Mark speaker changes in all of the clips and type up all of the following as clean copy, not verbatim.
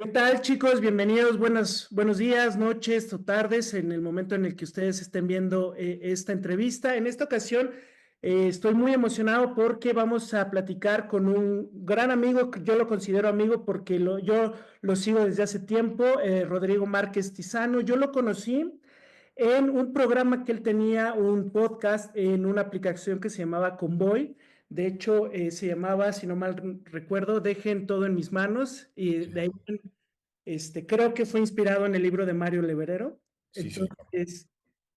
Speaker 1: ¿Qué tal, chicos? Bienvenidos, buenos días, noches o tardes en el momento en el que ustedes estén viendo esta entrevista. En esta ocasión estoy muy emocionado porque vamos a platicar con un gran amigo, que yo lo considero amigo porque yo lo sigo desde hace tiempo, Rodrigo Márquez Tizano. Yo lo conocí en un programa que él tenía, un podcast en una aplicación que se llamaba Convoy. De hecho, se llamaba, si no mal recuerdo, Dejen todo en mis manos. Y de ahí creo que fue inspirado en el libro de Mario Leverero.
Speaker 2: Sí, sí, claro.
Speaker 1: Entonces,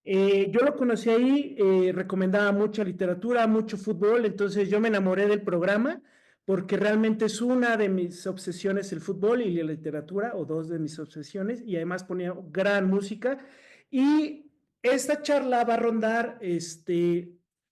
Speaker 1: yo lo conocí ahí, recomendaba mucha literatura, mucho fútbol, entonces yo me enamoré del programa porque realmente es una de mis obsesiones el fútbol y la literatura, o dos de mis obsesiones, y además ponía gran música. Y esta charla va a rondar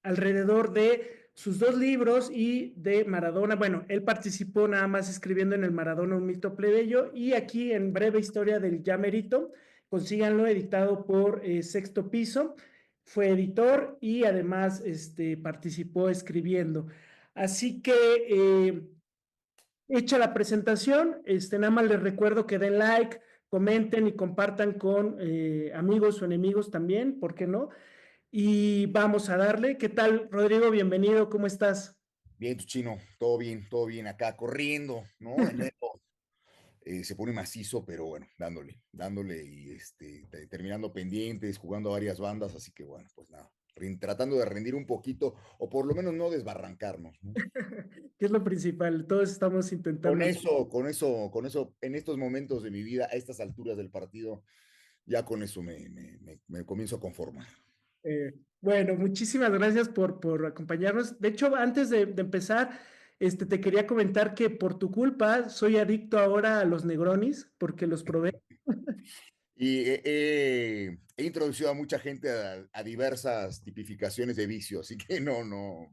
Speaker 1: alrededor de sus dos libros y de Maradona. Bueno, él participó nada más escribiendo en el Maradona un mito plebeyo y aquí en Breve Historia del Ya Merito, consíganlo, editado por Sexto Piso. Fue editor y además participó escribiendo. Así que hecha la presentación, nada más les recuerdo que den like, comenten y compartan con amigos o enemigos también, ¿por qué no? Y vamos a darle. ¿Qué tal, Rodrigo? Bienvenido, ¿cómo estás?
Speaker 2: Bien, tu chino, todo bien acá, corriendo, ¿no? Enero se pone macizo, pero bueno, dándole y terminando pendientes, jugando a varias bandas, así que bueno, pues nada, tratando de rendir un poquito, o por lo menos no desbarrancarnos, ¿no?
Speaker 1: ¿Qué es lo principal? Todos estamos
Speaker 2: Con
Speaker 1: intentando.
Speaker 2: eso, con eso, con eso, en estos momentos de mi vida, a estas alturas del partido, ya con eso me comienzo a conformar.
Speaker 1: Eh, bueno, muchísimas gracias por acompañarnos. De hecho, antes de empezar, te quería comentar que por tu culpa soy adicto ahora a los Negronis porque los probé.
Speaker 2: Y he introducido a mucha gente a diversas tipificaciones de vicio, así que no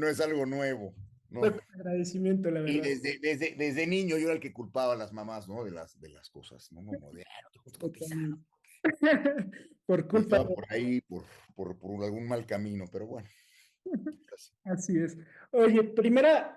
Speaker 2: es algo nuevo,
Speaker 1: Fue
Speaker 2: ¿no?
Speaker 1: con agradecimiento, la
Speaker 2: Y
Speaker 1: verdad.
Speaker 2: desde niño yo era el que culpaba a las mamás, ¿no? De las cosas, ¿no? Como de, no te juntes con Tizano.
Speaker 1: Totalmente. Por
Speaker 2: Y
Speaker 1: culpa
Speaker 2: estaba
Speaker 1: de...
Speaker 2: por ahí, por algún mal camino, pero bueno. Así.
Speaker 1: Así es. Oye,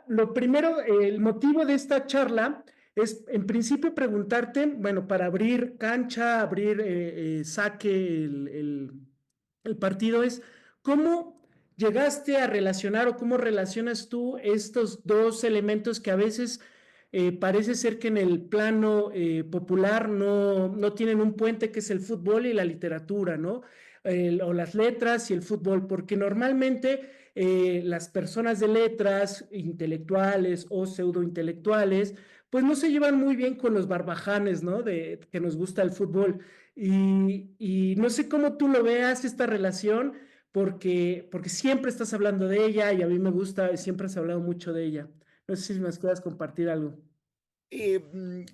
Speaker 1: lo primero, el motivo de esta charla es, en principio, preguntarte, bueno, para abrir cancha, abrir saque el partido, es cómo llegaste a relacionar o cómo relacionas tú estos dos elementos que a veces parece ser que en el plano popular no tienen un puente, que es el fútbol y la literatura, ¿no? O las letras y el fútbol, porque normalmente las personas de letras, intelectuales o pseudointelectuales, pues no se llevan muy bien con los barbajanes, ¿no? De que nos gusta el fútbol. Y no sé cómo tú lo veas esta relación, porque siempre estás hablando de ella y a mí me gusta, siempre has hablado mucho de ella. No sé si me puedas compartir algo.
Speaker 2: Eh, mm,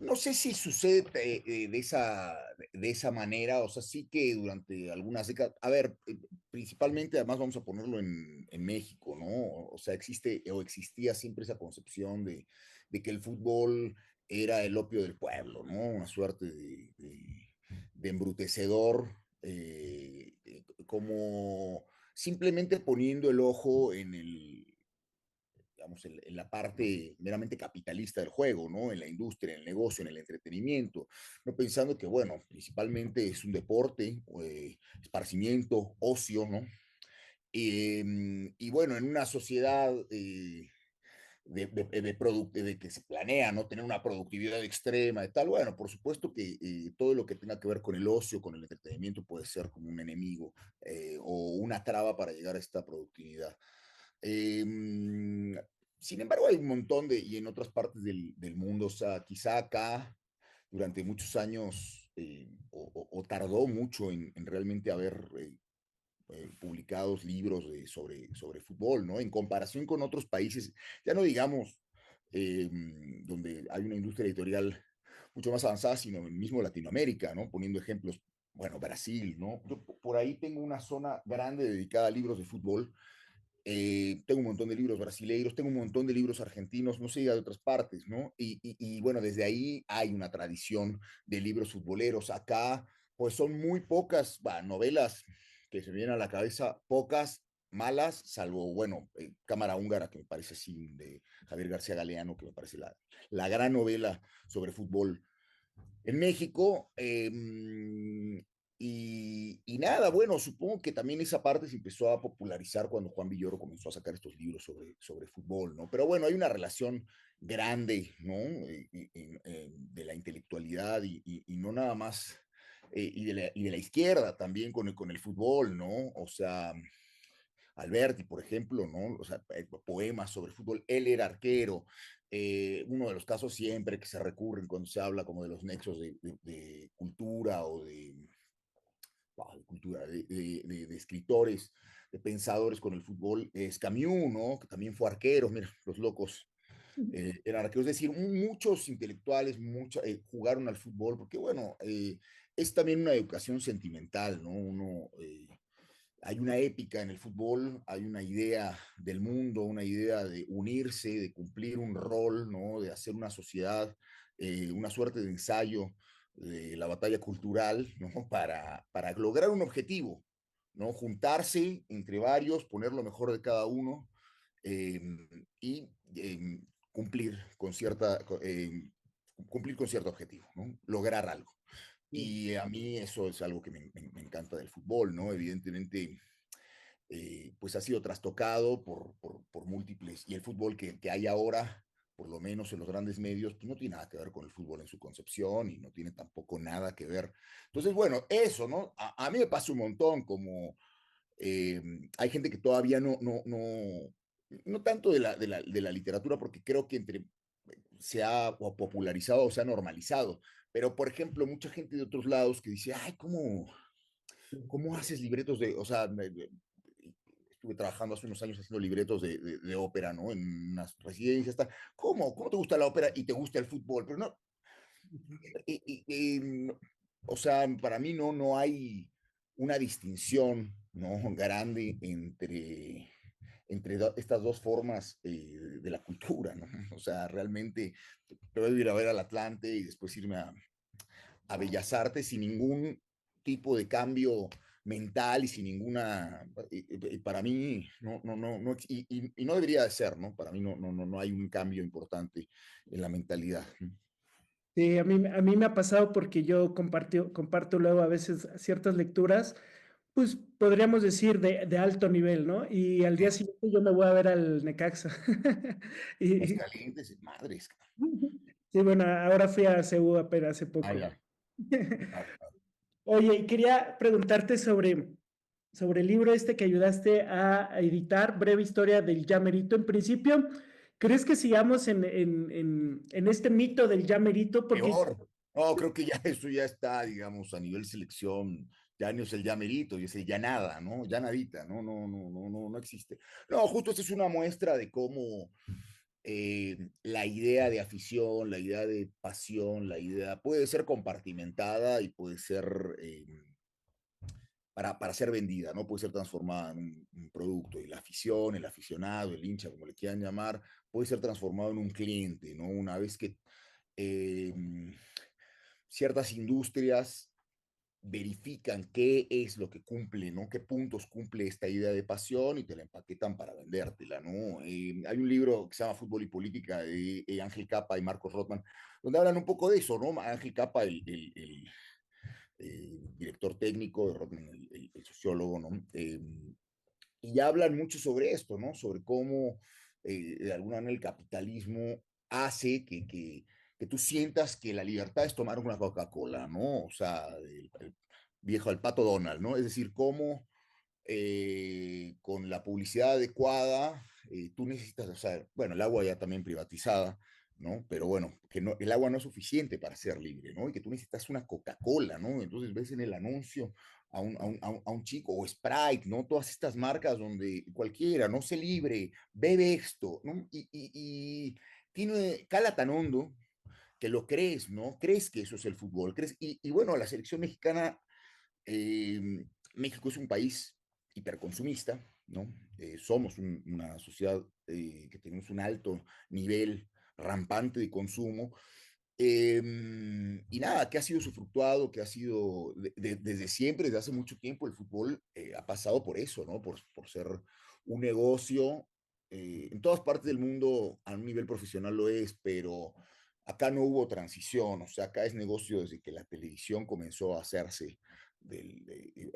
Speaker 2: no sé si sucede de esa manera, o sea, sí que durante algunas décadas, a ver, principalmente, además vamos a ponerlo en México, ¿no? O sea, existe o existía siempre esa concepción de que el fútbol era el opio del pueblo, ¿no? Una suerte de embrutecedor, como simplemente poniendo el ojo en digamos, en la parte meramente capitalista del juego, ¿no? En la industria, en el negocio, en el entretenimiento, no pensando que, bueno, principalmente es un deporte, esparcimiento, ocio, ¿no? Y bueno, en una sociedad de que se planea, ¿no? Tener una productividad extrema y tal, bueno, por supuesto que todo lo que tenga que ver con el ocio, con el entretenimiento puede ser como un enemigo o una traba para llegar a esta productividad. Eh, Sin embargo, hay un montón y en otras partes del mundo, o sea, quizá acá durante muchos años o tardó mucho en realmente haber publicados libros sobre fútbol, ¿no? En comparación con otros países, ya no digamos donde hay una industria editorial mucho más avanzada, sino en mismo Latinoamérica, ¿no? Poniendo ejemplos, bueno, Brasil, ¿no? Yo por ahí tengo una zona grande dedicada a libros de fútbol. Tengo un montón de libros brasileiros, tengo un montón de libros argentinos, no sé, de otras partes, ¿no? Y bueno, desde ahí hay una tradición de libros futboleros. Acá, pues son muy pocas novelas que se me vienen a la cabeza, pocas, malas, salvo, bueno, Cámara Húngara, que me parece así, de Javier García Galeano, que me parece la gran novela sobre fútbol en México. Y nada, bueno, supongo que también esa parte se empezó a popularizar cuando Juan Villoro comenzó a sacar estos libros sobre fútbol, ¿no? Pero bueno, hay una relación grande, ¿no? De la intelectualidad y no nada más, y de la izquierda también con el fútbol, ¿no? O sea, Alberti, por ejemplo, ¿no? O sea, poemas sobre fútbol, él era arquero. Uno de los casos siempre que se recurren cuando se habla como de los nexos de cultura o de cultura, de escritores, de pensadores con el fútbol, es Camus, ¿no? Que también fue arquero, mira, los locos eran arqueros, es decir, muchos intelectuales jugaron al fútbol, porque bueno, es también una educación sentimental, ¿no? Hay una épica en el fútbol, hay una idea del mundo, una idea de unirse, de cumplir un rol, ¿no? De hacer una sociedad, una suerte de ensayo de la batalla cultural, ¿no? Para lograr un objetivo, ¿no? Juntarse entre varios, poner lo mejor de cada uno eh, y cumplir cumplir con cierto objetivo, ¿no? Lograr algo. Y a mí eso es algo que me encanta del fútbol, ¿no? Evidentemente, pues ha sido trastocado por múltiples, y el fútbol que hay ahora, por lo menos en los grandes medios, pues no tiene nada que ver con el fútbol en su concepción y no tiene tampoco nada que ver. Entonces, bueno, eso, ¿no? A mí me pasa un montón, como hay gente que todavía no tanto de la literatura, porque creo que se ha popularizado o se ha normalizado, pero por ejemplo, mucha gente de otros lados que dice, ay, ¿cómo haces libretos o sea, estuve trabajando hace unos años haciendo libretos de ópera, ¿no? En unas residencias, tal. ¿Cómo te gusta la ópera y te gusta el fútbol? Pero no, no, o sea, para mí no hay una distinción, ¿no? Grande entre estas dos formas de la cultura, ¿no? O sea, realmente puedo ir a ver al Atlante y después irme a Bellas Artes sin ningún tipo de cambio mental y sin ninguna, para mí, no, y no debería de ser, ¿no? Para mí no hay un cambio importante en la mentalidad.
Speaker 1: Sí, a mí me ha pasado porque yo comparto luego a veces ciertas lecturas, pues podríamos decir de alto nivel, ¿no? Y al día siguiente yo me voy a ver al Necaxa. Y,
Speaker 2: Calientes, madres.
Speaker 1: sí, bueno, ahora fui a CU apenas hace
Speaker 2: Ah,
Speaker 1: poco.
Speaker 2: ya. Ah,
Speaker 1: Oye, y quería preguntarte sobre el libro este que ayudaste a editar, Breve Historia del Ya Merito. En principio, ¿crees que sigamos en este mito del Ya Merito? Porque
Speaker 2: peor. No, creo que ya eso ya está, digamos, a nivel selección, ya no es el ya merito, y es el ya nada, ¿no? Ya nadita, no existe. No, justo esta es una muestra de cómo la idea de afición, la idea de pasión, la idea puede ser compartimentada y puede ser para ser vendida, ¿no? Puede ser transformada en un producto, y la afición, el aficionado, el hincha, como le quieran llamar, puede ser transformado en un cliente, ¿no? Una vez que eh, ciertas industrias verifican qué es lo que cumple, ¿no? Qué puntos cumple esta idea de pasión y te la empaquetan para vendértela, ¿no? Hay un libro que se llama Fútbol y Política de Ángel Capa y Marcos Rothman, donde hablan un poco de eso, ¿no? Ángel Capa, el director técnico de Rothman, el sociólogo, ¿no? Y hablan mucho sobre esto, ¿no? Sobre cómo de alguna manera el capitalismo hace que tú sientas que la libertad es tomar una Coca-Cola, ¿no? O sea, el viejo, el pato Donald, ¿no? Es decir, cómo con la publicidad adecuada, tú necesitas, o sea, bueno, el agua ya también privatizada, ¿no? Pero bueno, que no, el agua no es suficiente para ser libre, ¿no? Y que tú necesitas una Coca-Cola, ¿no? Entonces ves en el anuncio a un chico, o Sprite, ¿no? Todas estas marcas donde cualquiera, no se libre, bebe esto, ¿no? Y cala tan hondo que lo crees, ¿no? Crees que eso es el fútbol, crees, y bueno, la selección mexicana, eh, México es un país hiperconsumista, ¿no? Somos una sociedad que tenemos un alto nivel rampante de consumo, Y nada, que ha sido sufructuado, que ha sido desde siempre, desde hace mucho tiempo, el fútbol ha pasado por eso, ¿no? Por ser un negocio. En todas partes del mundo a un nivel profesional lo es, pero acá no hubo transición, o sea, acá es negocio desde que la televisión comenzó a hacerse,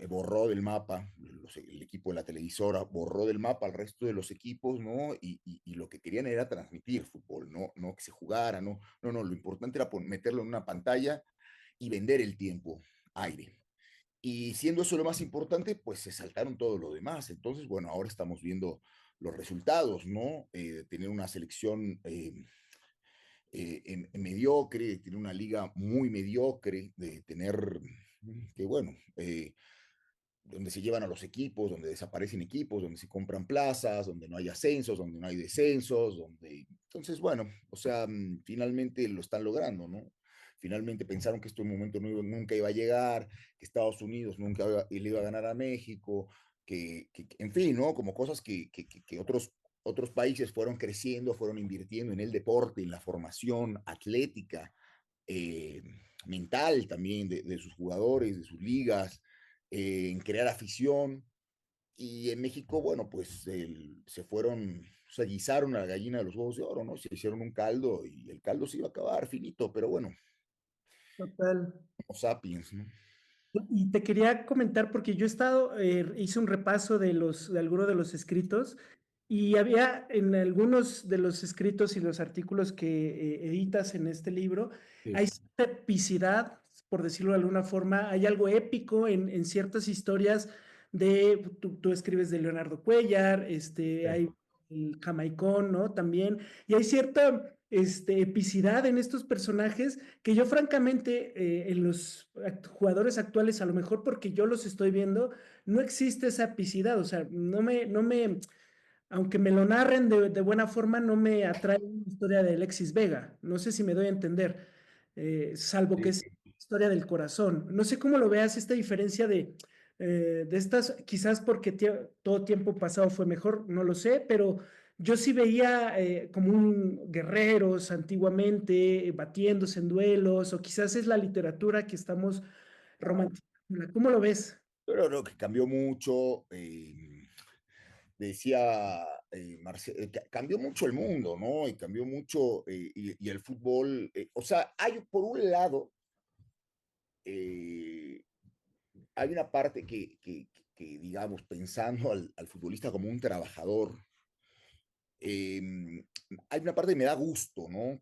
Speaker 2: borró del mapa, el equipo de la televisora borró del mapa al resto de los equipos, ¿no? Y lo que querían era transmitir fútbol, no que se jugara, no, lo importante era meterlo en una pantalla y vender el tiempo aire. Y siendo eso lo más importante, pues se saltaron todo lo demás. Entonces, bueno, ahora estamos viendo los resultados, ¿no? Tener una selección mediocre, de tener una liga muy mediocre, de tener, que bueno, donde se llevan a los equipos, donde desaparecen equipos, donde se compran plazas, donde no hay ascensos, donde no hay descensos, donde... Entonces, bueno, o sea, finalmente lo están logrando, ¿no? Finalmente pensaron que este momento nunca iba a llegar, que Estados Unidos nunca le iba a ganar a México, en fin, ¿no? Como cosas que otros países fueron creciendo, fueron invirtiendo en el deporte, en la formación atlética, eh, mental también de sus jugadores, de sus ligas, en crear afición. Y en México, bueno, pues se fueron, se guisaron a la gallina de los huevos de oro, ¿no? Se hicieron un caldo y el caldo se iba a acabar finito, pero bueno,
Speaker 1: Total.
Speaker 2: como sapiens, ¿no?
Speaker 1: Y te quería comentar, porque yo he estado, hice un repaso de algunos de los escritos y había en algunos de los escritos y los artículos que editas en este libro, hay
Speaker 2: Sí,
Speaker 1: cierta epicidad, por decirlo de alguna forma, hay algo épico en ciertas historias tú escribes de Leonardo Cuellar,
Speaker 2: sí.
Speaker 1: hay el Jamaicón, ¿no? También, y hay cierta epicidad en estos personajes que yo francamente en los jugadores actuales, a lo mejor porque yo los estoy viendo, no existe esa epicidad, o sea, aunque me lo narren de buena forma, no me atrae una historia de Alexis Vega, no sé si me doy a entender, salvo que
Speaker 2: Sí.
Speaker 1: es historia del corazón. No sé cómo lo veas, esta diferencia de estas, quizás porque todo tiempo pasado fue mejor, no lo sé, pero yo sí veía como un guerreros antiguamente batiéndose en duelos, o quizás es la literatura que estamos romantizando. ¿Cómo lo ves?
Speaker 2: Pero lo que cambió mucho, decía cambió mucho el mundo, ¿no? Y cambió mucho, y el fútbol, o sea, hay por un lado, eh, hay una parte digamos, pensando al futbolista como un trabajador, hay una parte que me da gusto, ¿no?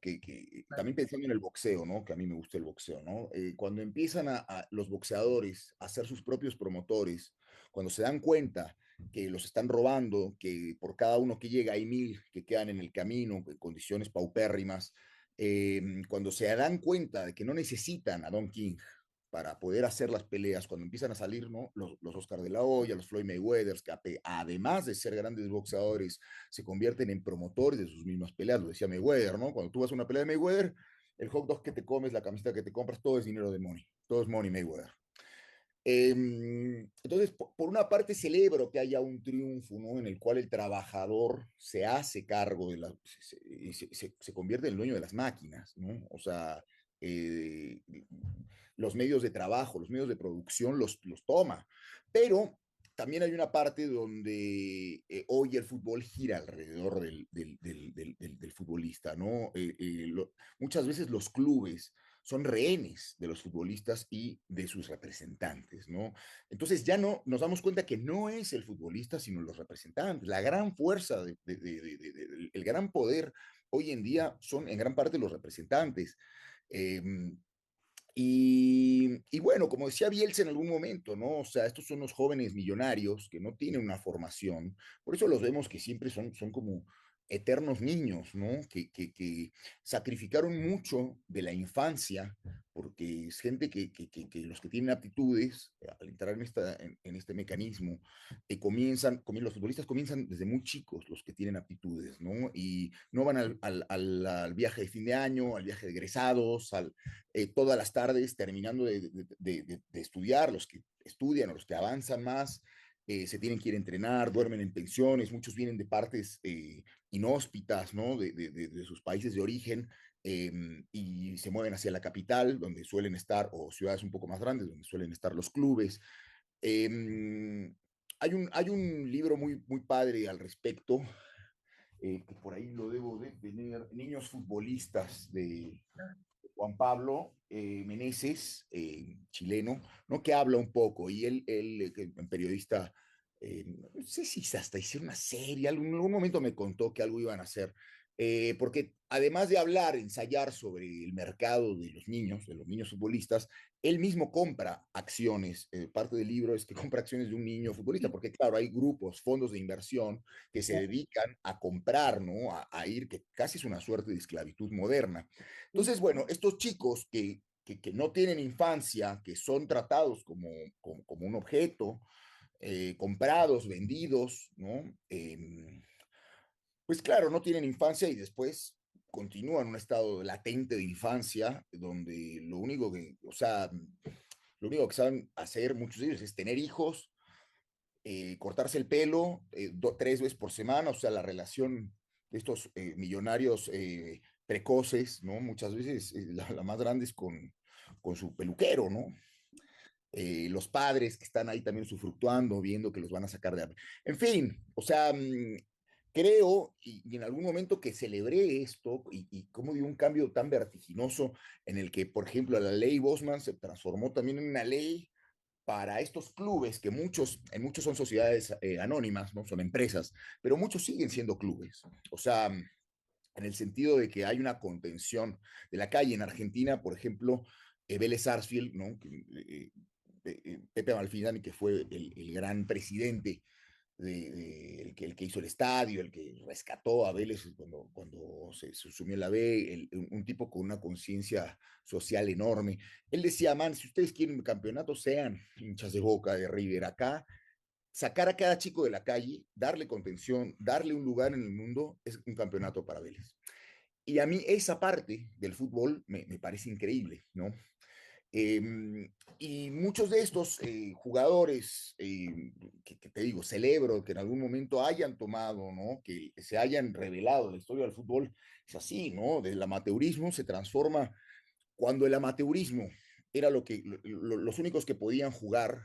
Speaker 2: También pensando en el boxeo, ¿no? Que a mí me gusta el boxeo, ¿no? Cuando empiezan los boxeadores a ser sus propios promotores, cuando se dan cuenta que los están robando, que por cada uno que llega hay 1000 que quedan en el camino en condiciones paupérrimas, cuando se dan cuenta de que no necesitan a Don King para poder hacer las peleas, cuando empiezan a salir, ¿no? Los Oscar de la Hoya, los Floyd Mayweather, que además de ser grandes boxeadores, se convierten en promotores de sus mismas peleas, lo decía Mayweather, ¿no? Cuando tú vas a una pelea de Mayweather, el hot dog que te comes, la camiseta que te compras, todo es dinero de money, todo es money Mayweather. Entonces, por una parte celebro que haya un triunfo, ¿no? En el cual el trabajador se hace cargo se convierte en el dueño de las máquinas, ¿no? O sea, eh, los medios de trabajo, los medios de producción los toma, pero también hay una parte donde hoy el fútbol gira alrededor del futbolista, ¿no? Muchas veces los clubes son rehenes de los futbolistas y de sus representantes, ¿no? Entonces ya no nos damos cuenta que no es el futbolista, sino los representantes. La gran fuerza, el gran poder hoy en día son en gran parte los representantes. Eh, y bueno, como decía Bielsa en algún momento, ¿no? O sea, estos son los jóvenes millonarios que no tienen una formación, por eso los vemos que siempre son como eternos niños, ¿no? Que sacrificaron mucho de la infancia, porque es gente que los que tienen aptitudes, al entrar en este mecanismo, los futbolistas comienzan desde muy chicos, los que tienen aptitudes, ¿no? Y no van al viaje de fin de año, al viaje de egresados, todas las tardes terminando de estudiar, los que estudian o los que avanzan más, se tienen que ir a entrenar, duermen en pensiones, muchos vienen de partes inhóspitas, ¿no? De sus países de origen, y se mueven hacia la capital, donde suelen estar, o ciudades un poco más grandes, donde suelen estar los clubes. Hay un libro muy padre al respecto, que por ahí lo debo de tener, Niños Futbolistas, de Juan Pablo Meneses, chileno, ¿no? Que habla un poco, y él que es periodista, no sé si hasta hicieron una serie, en algún momento me contó que algo iban a hacer, porque además de hablar, ensayar sobre el mercado de los niños futbolistas, él mismo compra acciones. Parte del libro es que compra acciones de un niño futbolista, porque claro, hay grupos, fondos de inversión que se dedican a comprar, ¿no? A ir, que casi es una suerte de esclavitud moderna. Entonces, bueno, estos chicos que no tienen infancia, que son tratados como un objeto, comprados, vendidos, ¿no? Pues claro, no tienen infancia y después continúan en un estado latente de infancia, donde lo único que, o sea, lo único que saben hacer muchos de ellos es tener hijos, cortarse el pelo 3 veces por semana, o sea, la relación de estos millonarios precoces, ¿no? Muchas veces la más grande es con su peluquero, ¿no? Los padres que están ahí también sufructuando, viendo que los van a sacar de hambre. En fin, o sea, creo, y en algún momento que celebré esto, y cómo dio un cambio tan vertiginoso en el que, por ejemplo, la ley Bosman se transformó también en una ley para estos clubes, que en muchos son sociedades anónimas, ¿no? Son empresas, pero muchos siguen siendo clubes. O sea, en el sentido de que hay una contención de la calle. En Argentina, por ejemplo, Vélez Sarsfield, ¿no? Pepe Amalfidani, que fue el gran presidente el que hizo el estadio, el que rescató a Vélez cuando se sumió la B, un tipo con una conciencia social enorme. Él decía, man, si ustedes quieren un campeonato, sean hinchas de Boca, de River, acá, sacar a cada chico de la calle, darle contención, darle un lugar en el mundo, es un campeonato para Vélez. Y a mí esa parte del fútbol me parece increíble, ¿no? Eh, y muchos de estos jugadores, que te digo, celebro que en algún momento hayan tomado, ¿no? Que se hayan revelado en la historia del fútbol, es así, ¿no? Del amateurismo se transforma cuando el amateurismo era los únicos que podían jugar,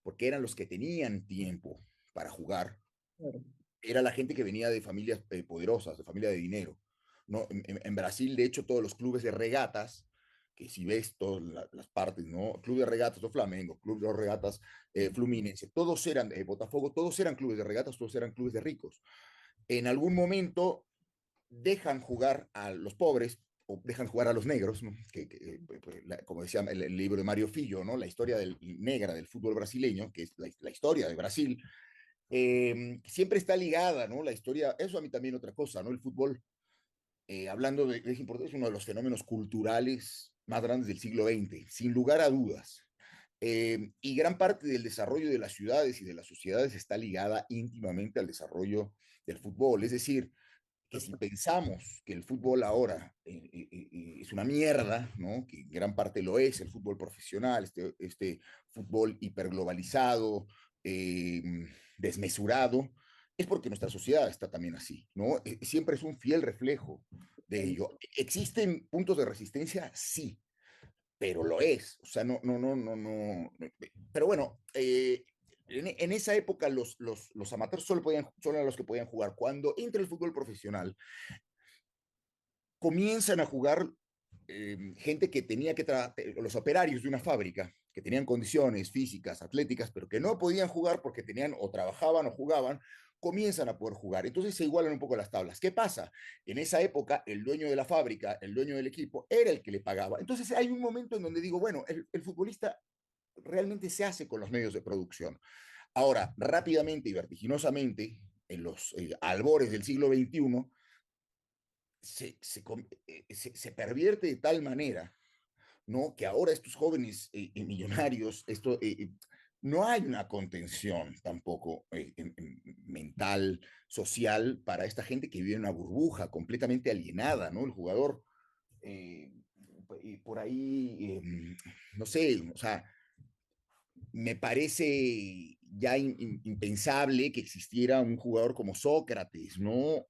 Speaker 2: porque eran los que tenían tiempo para jugar,
Speaker 1: Claro.
Speaker 2: era la gente que venía de familias poderosas, de familia de dinero. ¿No? En Brasil, de hecho, todos los clubes de regatas, que si ves todas las partes, ¿no? Club de regatas do Flamengo, Club de regatas Fluminense, todos eran, Botafogo, todos eran clubes de regatas, todos eran clubes de ricos. En algún momento dejan jugar a los pobres o dejan jugar a los negros, ¿no? Como decía el libro de Mario Filho, ¿no? La historia negra del fútbol brasileño, que es la historia de Brasil, siempre está ligada, ¿no? La historia, eso a mí también otra cosa, ¿no? El fútbol, hablando es importante, es uno de los fenómenos culturales más grandes del siglo XX, sin lugar a dudas. Y gran parte del desarrollo de las ciudades y de las sociedades está ligada íntimamente al desarrollo del fútbol. Es decir, que si pensamos que el fútbol ahora es una mierda, ¿no? Que en gran parte lo es, el fútbol profesional, este fútbol hiperglobalizado, eh, desmesurado, es porque nuestra sociedad está también así, ¿no? Siempre es un fiel reflejo de ello. ¿Existen puntos de resistencia? Sí, pero lo es. O sea, no. Pero bueno, en esa época los amateurs solo eran los que podían jugar. Cuando entra el fútbol profesional, comienzan a jugar gente que tenía los operarios de una fábrica, que tenían condiciones físicas, atléticas, pero que no podían jugar porque tenían o trabajaban o jugaban, comienzan a poder jugar. Entonces se igualan un poco las tablas. ¿Qué pasa? En esa época, el dueño de la fábrica, el dueño del equipo, era el que le pagaba. Entonces hay un momento en donde digo, bueno, el futbolista realmente se hace con los medios de producción. Ahora, rápidamente y vertiginosamente, en los albores del siglo XXI, se pervierte de tal manera, ¿no? Que ahora estos jóvenes millonarios, no hay una contención tampoco mental, social, para esta gente que vive en una burbuja completamente alienada, ¿no? El jugador, eh, por ahí, no sé, o sea, me parece ya impensable que existiera un jugador como Sócrates, ¿no?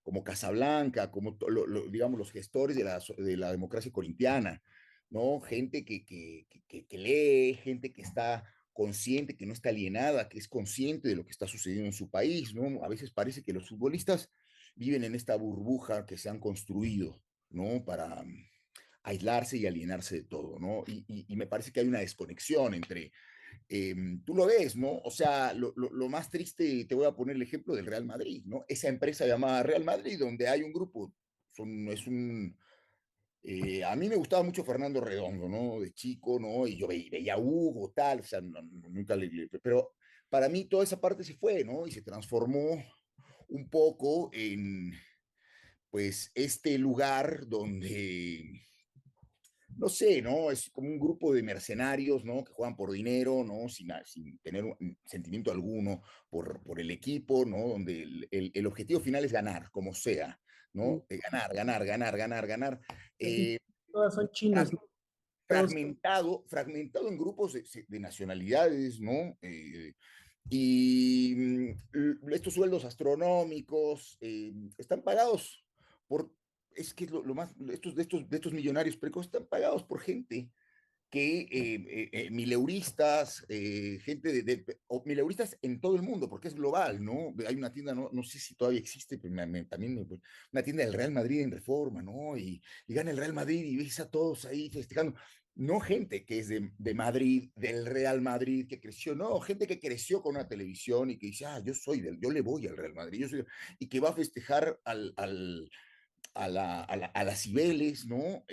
Speaker 2: como Casablanca, como digamos los gestores de la democracia corintiana, ¿no? Gente que lee, gente que está consciente, que no está alienada, que es consciente de lo que está sucediendo en su país, ¿no? A veces parece que los futbolistas viven en esta burbuja que se han construido, ¿no? Para aislarse y alienarse de todo, ¿no? Y me parece que hay una desconexión entre, tú lo ves, ¿no? O sea, lo más triste, te voy a poner el ejemplo del Real Madrid, ¿no? Esa empresa llamada Real Madrid, donde hay un grupo, es un, a mí me gustaba mucho Fernando Redondo, ¿no? De chico, ¿no? Y yo veía a Hugo, tal, o sea, nunca pero para mí toda esa parte se fue, ¿no? Y se transformó un poco en, pues, este lugar donde no sé, ¿no? Es como un grupo de mercenarios, ¿no? Que juegan por dinero, ¿no? Sin tener un sentimiento alguno por el equipo, ¿no? Donde el objetivo final es ganar, como sea,
Speaker 1: Sí,
Speaker 2: ¿no? Ganar, ganar, ganar, ganar, ganar.
Speaker 1: casi
Speaker 2: Eh,
Speaker 1: todas son chinos, ¿no? Todos,
Speaker 2: fragmentado en grupos de nacionalidades, ¿no? Y estos sueldos astronómicos están pagados por, es que es lo más, de estos millonarios precoces están pagados por gente que mileuristas, gente o mileuristas en todo el mundo, porque es global, ¿no? Hay una tienda, no sé si todavía existe, pero también una tienda del Real Madrid en Reforma, ¿no? Y gana el Real Madrid y ves a todos ahí festejando. No gente que es de Madrid, del Real Madrid, que creció, no, gente que creció con una televisión y que dice, ah, yo le voy al Real Madrid, y que va a festejar a las Cibeles, ¿no?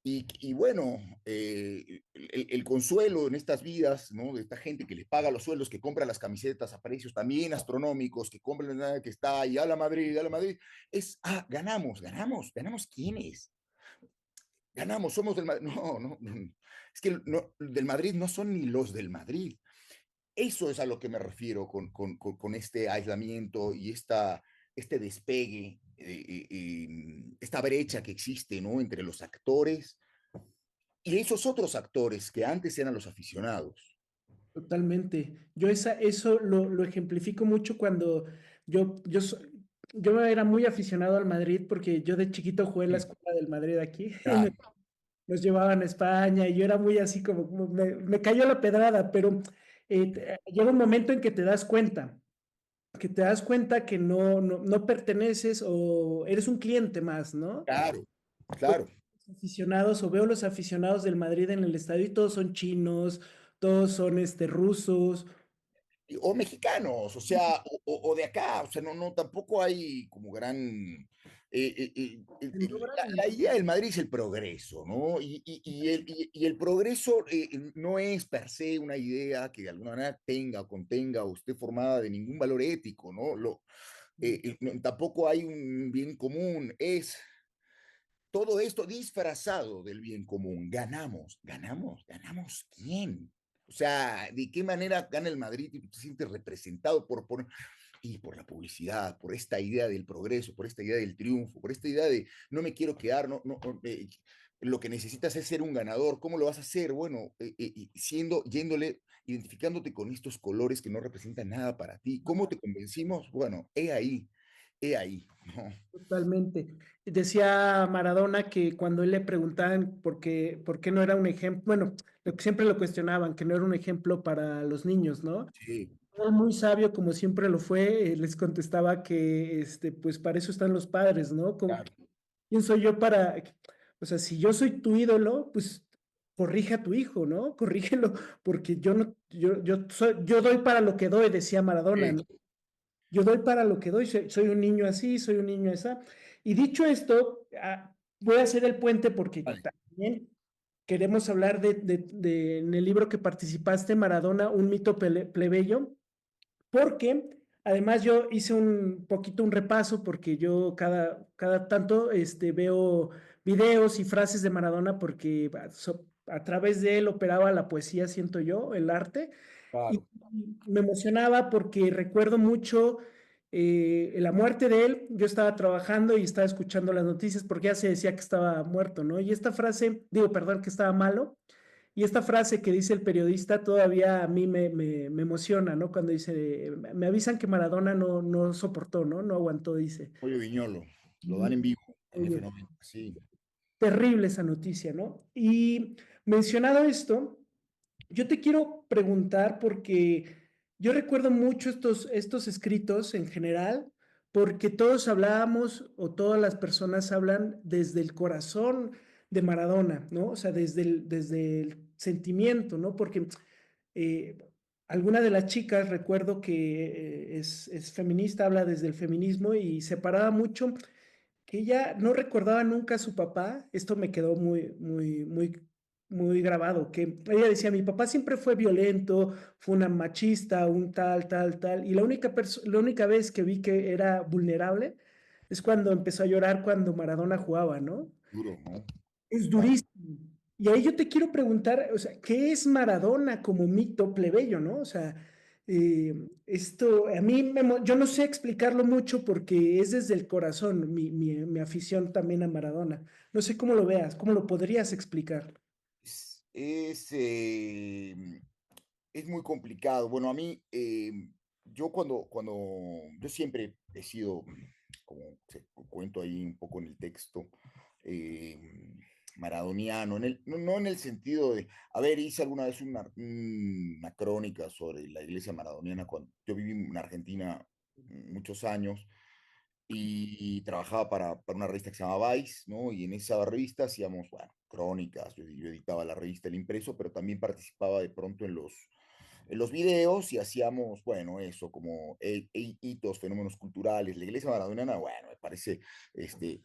Speaker 2: Y bueno, el consuelo en estas vidas, ¿no? De esta gente que les paga los sueldos, que compra las camisetas a precios también astronómicos, que compran nada, que está ahí a la Madrid, es, ah, ganamos quiénes, ganamos, somos del Madrid, no, es que del Madrid no son ni los del Madrid. Eso es a lo que me refiero con este aislamiento y este despegue, esta brecha que existe, ¿no? Entre los actores y esos otros actores que antes eran los aficionados.
Speaker 1: totalmente. Yo eso lo ejemplifico mucho cuando yo era muy aficionado al Madrid porque yo de chiquito jugué en la
Speaker 2: Sí,
Speaker 1: escuela del Madrid aquí.
Speaker 2: claro,
Speaker 1: Nos llevaban a España y yo era muy así como me cayó la pedrada, pero llega un momento en que te das cuenta que no perteneces o eres un cliente más, ¿no?
Speaker 2: claro,
Speaker 1: Yo
Speaker 2: claro.
Speaker 1: los aficionados o veo los aficionados del Madrid en el estadio y todos son chinos, todos son rusos.
Speaker 2: O mexicanos, o sea, o de acá, o sea, tampoco hay como gran...
Speaker 1: En obra
Speaker 2: la idea del Madrid es el progreso, ¿no? Y el progreso no es per se una idea que de alguna manera tenga o contenga o esté formada de ningún valor ético, ¿no? Tampoco hay un bien común, es todo esto disfrazado del bien común. ¿Ganamos quién? O sea, ¿de qué manera gana el Madrid y tú te sientes representado y por la publicidad, por esta idea del progreso, por esta idea del triunfo, por esta idea de no me quiero quedar, lo que necesitas es ser un ganador? ¿Cómo lo vas a hacer? Bueno, yéndole, identificándote con estos colores que no representan nada para ti. ¿Cómo te convencimos? Bueno, he ahí, ¿no?
Speaker 1: totalmente. Decía Maradona que cuando él le preguntaban por qué no era un ejemplo, bueno, lo que siempre lo cuestionaban, que no era un ejemplo para los niños, ¿no?
Speaker 2: Sí,
Speaker 1: Él muy sabio, como siempre lo fue, les contestaba que, pues para eso están los padres, ¿no?
Speaker 2: claro,
Speaker 1: ¿Quién soy yo para, o sea, si yo soy tu ídolo, pues corrige a tu hijo, ¿no? Corrígelo, porque yo no, yo doy para lo que doy, decía Maradona, ¿no?
Speaker 2: sí,
Speaker 1: Yo doy para lo que doy, soy un niño así, soy un niño esa. Y dicho esto, voy a hacer el puente porque
Speaker 2: vale,
Speaker 1: también queremos hablar en el libro que participaste, Maradona, un mito plebeyo, porque además yo hice un poquito un repaso porque yo cada tanto veo videos y frases de Maradona porque a través de él operaba la poesía, siento yo, el arte, y
Speaker 2: claro.
Speaker 1: me emocionaba porque recuerdo mucho la muerte de él. Yo estaba trabajando y estaba escuchando las noticias porque ya se decía que estaba muerto, ¿no? Y esta frase, digo, perdón, que estaba malo. Y esta frase que dice el periodista todavía a mí me emociona, ¿no? Cuando dice, me avisan que Maradona no soportó, ¿no? No aguantó, dice.
Speaker 2: Pollo Viñolo, lo dan
Speaker 1: Ujú.
Speaker 2: en vivo en
Speaker 1: Oye,
Speaker 2: F90, sí.
Speaker 1: terrible esa noticia, ¿no? Y mencionado esto, yo te quiero preguntar porque yo recuerdo mucho estos escritos en general, porque todos hablábamos o todas las personas hablan desde el corazón de Maradona, ¿no? O sea, desde el sentimiento, ¿no? Porque eh, alguna de las chicas, recuerdo que es feminista, habla desde el feminismo y separaba mucho que ella no recordaba nunca a su papá. Esto me quedó muy grabado, que ella decía, mi papá siempre fue violento, fue una machista, un tal, y la única vez que vi que era vulnerable es cuando empezó a llorar cuando Maradona jugaba, ¿no?
Speaker 2: Duro, ¿no?
Speaker 1: Es
Speaker 2: Claro.
Speaker 1: durísimo. Y ahí yo te quiero preguntar, o sea, ¿qué es Maradona como mito plebeyo, no? O sea, esto, a mí, yo no sé explicarlo mucho porque es desde el corazón mi afición también a Maradona. No sé cómo lo veas, cómo lo podrías explicar.
Speaker 2: Es, es, eh, es muy complicado. Bueno, a mí, yo siempre he sido, como cuento ahí un poco en el texto, eh, maradoniano, no en el sentido de, a ver, hice alguna vez una crónica sobre la iglesia maradoniana cuando yo viví en Argentina muchos años y trabajaba para una revista que se llama Vice, ¿no? Y en esa revista hacíamos, bueno, crónicas, yo editaba la revista, el impreso, pero también participaba de pronto en los videos y hacíamos, bueno, eso, como hitos, fenómenos culturales. La iglesia maradoniana, bueno, me parece,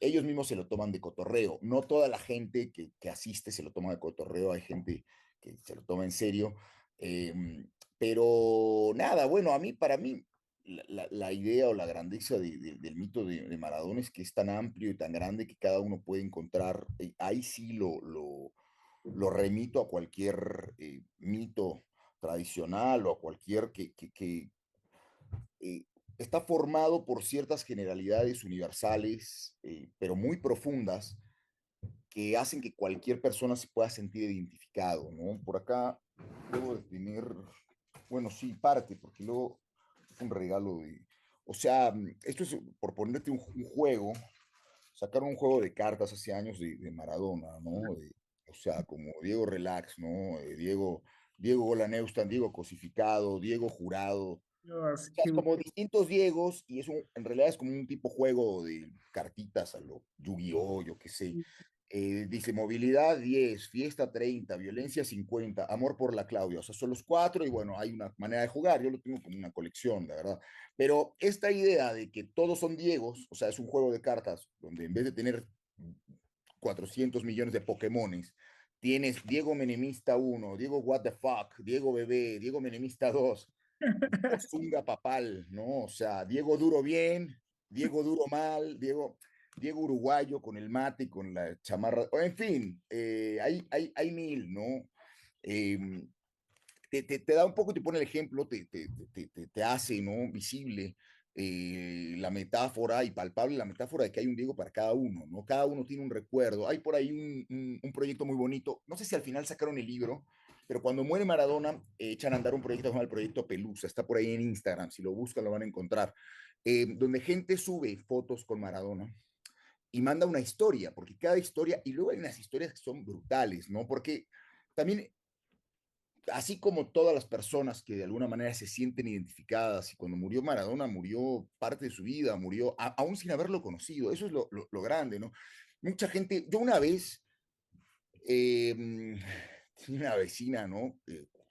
Speaker 2: ellos mismos se lo toman de cotorreo. No toda la gente que asiste se lo toma de cotorreo, hay gente que se lo toma en serio. Eh, pero nada, bueno, para mí, la idea o la grandeza del mito de Maradona es que es tan amplio y tan grande que cada uno puede encontrar, ahí sí lo remito a cualquier mito tradicional o a cualquier que eh, está formado por ciertas generalidades universales, pero muy profundas, que hacen que cualquier persona se pueda sentir identificado, ¿no? Por acá debo de tener, bueno, sí, parte, porque luego es un regalo de, o sea, esto es por ponerte un juego, sacaron un juego de cartas hace años de Maradona, ¿no? O sea, como Diego Relax, ¿no? Diego Golaneustan, Diego Cosificado, Diego Jurado,
Speaker 1: Dios,
Speaker 2: sea, es como distintos Diegos y en realidad es como un tipo juego de cartitas a lo Yu-Gi-Oh, yo qué sé. Dice movilidad 10, fiesta 30, violencia 50, amor por la Claudia. O sea, son los cuatro y bueno, hay una manera de jugar. Yo lo tengo como una colección, de verdad. Pero esta idea de que todos son Diegos, o sea, es un juego de cartas donde en vez de tener 400 millones de Pokémones, tienes Diego Menemista 1, Diego What the Fuck, Diego Bebé, Diego Menemista 2, Zunga Papal, ¿no? O sea, Diego Duro bien, Diego Duro mal, Diego Uruguayo con el mate y con la chamarra, o en fin, hay mil, ¿no? Eh, te da un poco, te pone el ejemplo, te hace, ¿no? Visible la metáfora y palpable la metáfora de que hay un Diego para cada uno, ¿no? Cada uno tiene un recuerdo. Hay por ahí un proyecto muy bonito. No sé si al final sacaron el libro, pero cuando muere Maradona, echan a andar un proyecto que se llama el Proyecto Pelusa. Está por ahí en Instagram. Si lo buscan, lo van a encontrar. Donde gente sube fotos con Maradona y manda una historia, porque cada historia, y luego hay unas historias que son brutales, ¿no? Porque también así como todas las personas que de alguna manera se sienten identificadas, y cuando murió Maradona murió parte de su vida, murió aún sin haberlo conocido, eso es lo grande, ¿no? Mucha gente, yo una vez, eh, tenía una vecina, ¿no?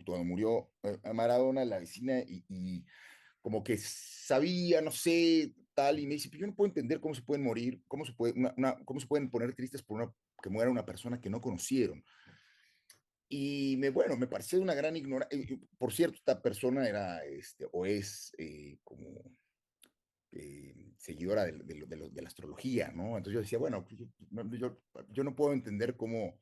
Speaker 2: Cuando murió Maradona, la vecina, y como que sabía, no sé, tal, y me dice, pero yo no puedo entender cómo se pueden morir, cómo se pueden poner tristes por que muera una persona que no conocieron. Y bueno, me pareció una gran ignorancia. Por cierto, esta persona era, o es, como seguidora de la astrología, ¿no? Entonces yo decía, bueno, pues, yo no puedo entender cómo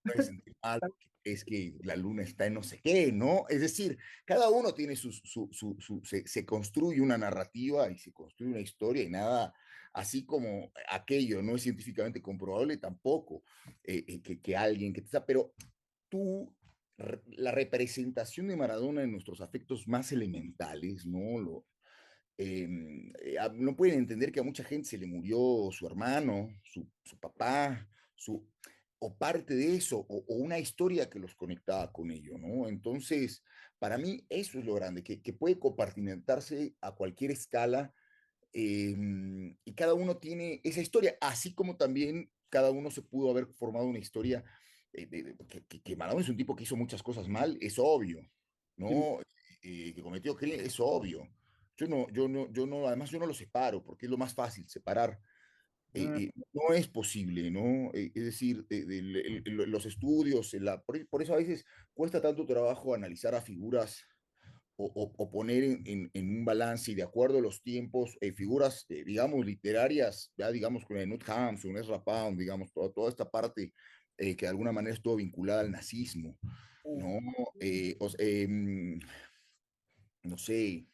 Speaker 2: puedes sentir mal porque es que la luna está en no sé qué, ¿no? Es decir, cada uno tiene se construye una narrativa y se construye una historia y nada, así como aquello no es científicamente comprobable tampoco, que alguien que te está, pero tú, la representación de Maradona en nuestros afectos más elementales, ¿no? No pueden entender que a mucha gente se le murió su hermano, su papá, o parte de eso, o una historia que los conectaba con ello, ¿no? Entonces, para mí eso es lo grande, que puede compartimentarse a cualquier escala y cada uno tiene esa historia, así como también cada uno se pudo haber formado una historia que Maradona es un tipo que hizo muchas cosas mal, es obvio,
Speaker 1: Sí,
Speaker 2: ¿no? Que cometió crímenes, es obvio. Además yo no lo separo, porque es lo más fácil, separar.
Speaker 1: ah,
Speaker 2: No es posible, ¿no? Es decir, los estudios, por eso a veces cuesta tanto trabajo analizar a figuras o poner en un balance y de acuerdo a los tiempos, figuras, digamos, literarias, ya digamos con Knut Hamsun, un Ezra Pound, digamos, toda esta parte que de alguna manera estuvo vinculada al nazismo, ¿no? No sé,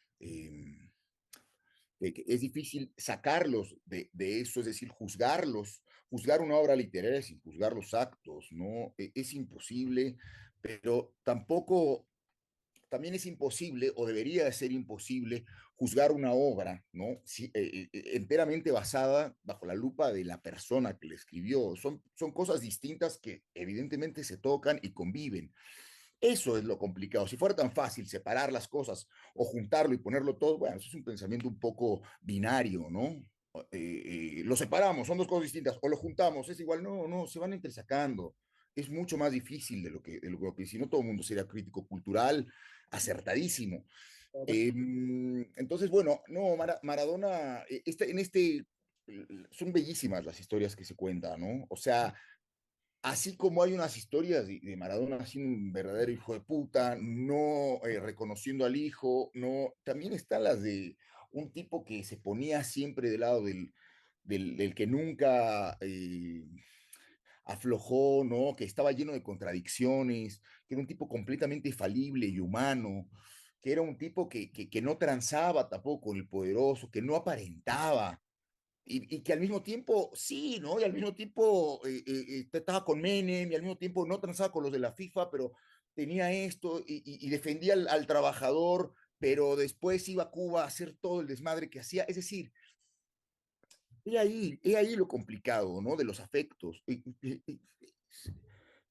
Speaker 2: que es difícil sacarlos de eso, es decir, juzgar una obra literaria sin juzgar los actos, ¿no? Es imposible, pero tampoco también es imposible, o debería de ser imposible, juzgar una obra, ¿no? Enteramente basada bajo la lupa de la persona que la escribió. Son cosas distintas que evidentemente se tocan y conviven. Eso es lo complicado. Si fuera tan fácil separar las cosas o juntarlo y ponerlo todo, bueno, eso es un pensamiento un poco binario, ¿no? Lo separamos, son dos cosas distintas, o lo juntamos, es igual, no, no, se van entresacando. Es mucho más difícil de lo que si no todo el mundo sería crítico cultural, acertadísimo.
Speaker 1: ahora.
Speaker 2: Entonces, bueno, no, Maradona, son bellísimas las historias que se cuentan, ¿no? O sea, así como hay unas historias de Maradona siendo un verdadero hijo de puta, no reconociendo al hijo, no, también están las de un tipo que se ponía siempre del lado del que nunca aflojó, ¿no? Que estaba lleno de contradicciones, que era un tipo completamente falible y humano, que era un tipo que no transaba tampoco con el poderoso, que no aparentaba, y que al mismo tiempo, sí, ¿no? Y al mismo tiempo estaba con Menem, y al mismo tiempo no transaba con los de la FIFA, pero tenía esto y defendía al trabajador, pero después iba a Cuba a hacer todo el desmadre que hacía. Es decir, he ahí lo complicado, ¿no? De los afectos.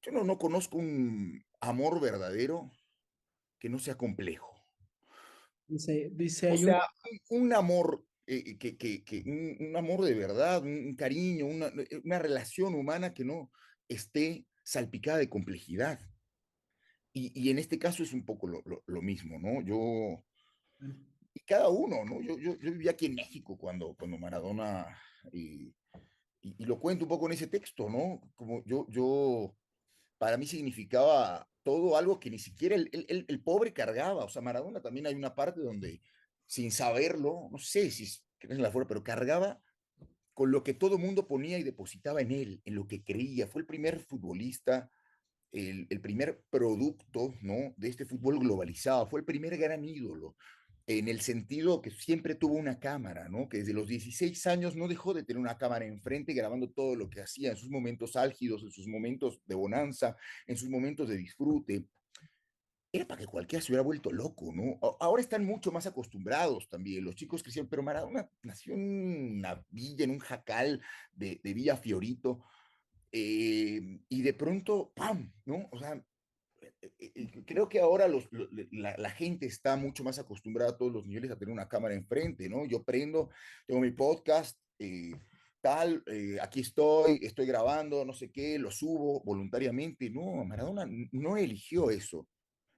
Speaker 2: Yo no conozco un amor verdadero que no sea complejo.
Speaker 1: Dice
Speaker 2: O
Speaker 1: hay un,
Speaker 2: sea, un amor, un amor de verdad, un cariño, una relación humana que no esté salpicada de complejidad. Y en este caso es un poco lo mismo, ¿no? Y cada uno, ¿no? Yo vivía aquí en México cuando Maradona, y lo cuento un poco en ese texto, ¿no? Como para mí significaba todo algo que ni siquiera el pobre cargaba. O sea, Maradona también hay una parte donde, sin saberlo, no sé si crees en la fuera, pero cargaba con lo que todo mundo ponía y depositaba en él, en lo que creía. Fue el primer futbolista, el primer producto, ¿no? De este fútbol globalizado. Fue el primer gran ídolo en el sentido que siempre tuvo una cámara, ¿no? Que desde los 16 años no dejó de tener una cámara enfrente grabando todo lo que hacía en sus momentos álgidos, en sus momentos de bonanza, en sus momentos de disfrute. Era para que cualquiera se hubiera vuelto loco, ¿no? Ahora están mucho más acostumbrados también, los chicos crecieron, pero Maradona nació en una villa, en un jacal de Villa Fiorito, y de pronto, ¡pam!, ¿no? O sea, creo que ahora la gente está mucho más acostumbrada a todos los niveles a tener una cámara enfrente, ¿no? Yo prendo, tengo mi podcast, aquí estoy grabando, no sé qué, lo subo voluntariamente. No, Maradona no eligió eso.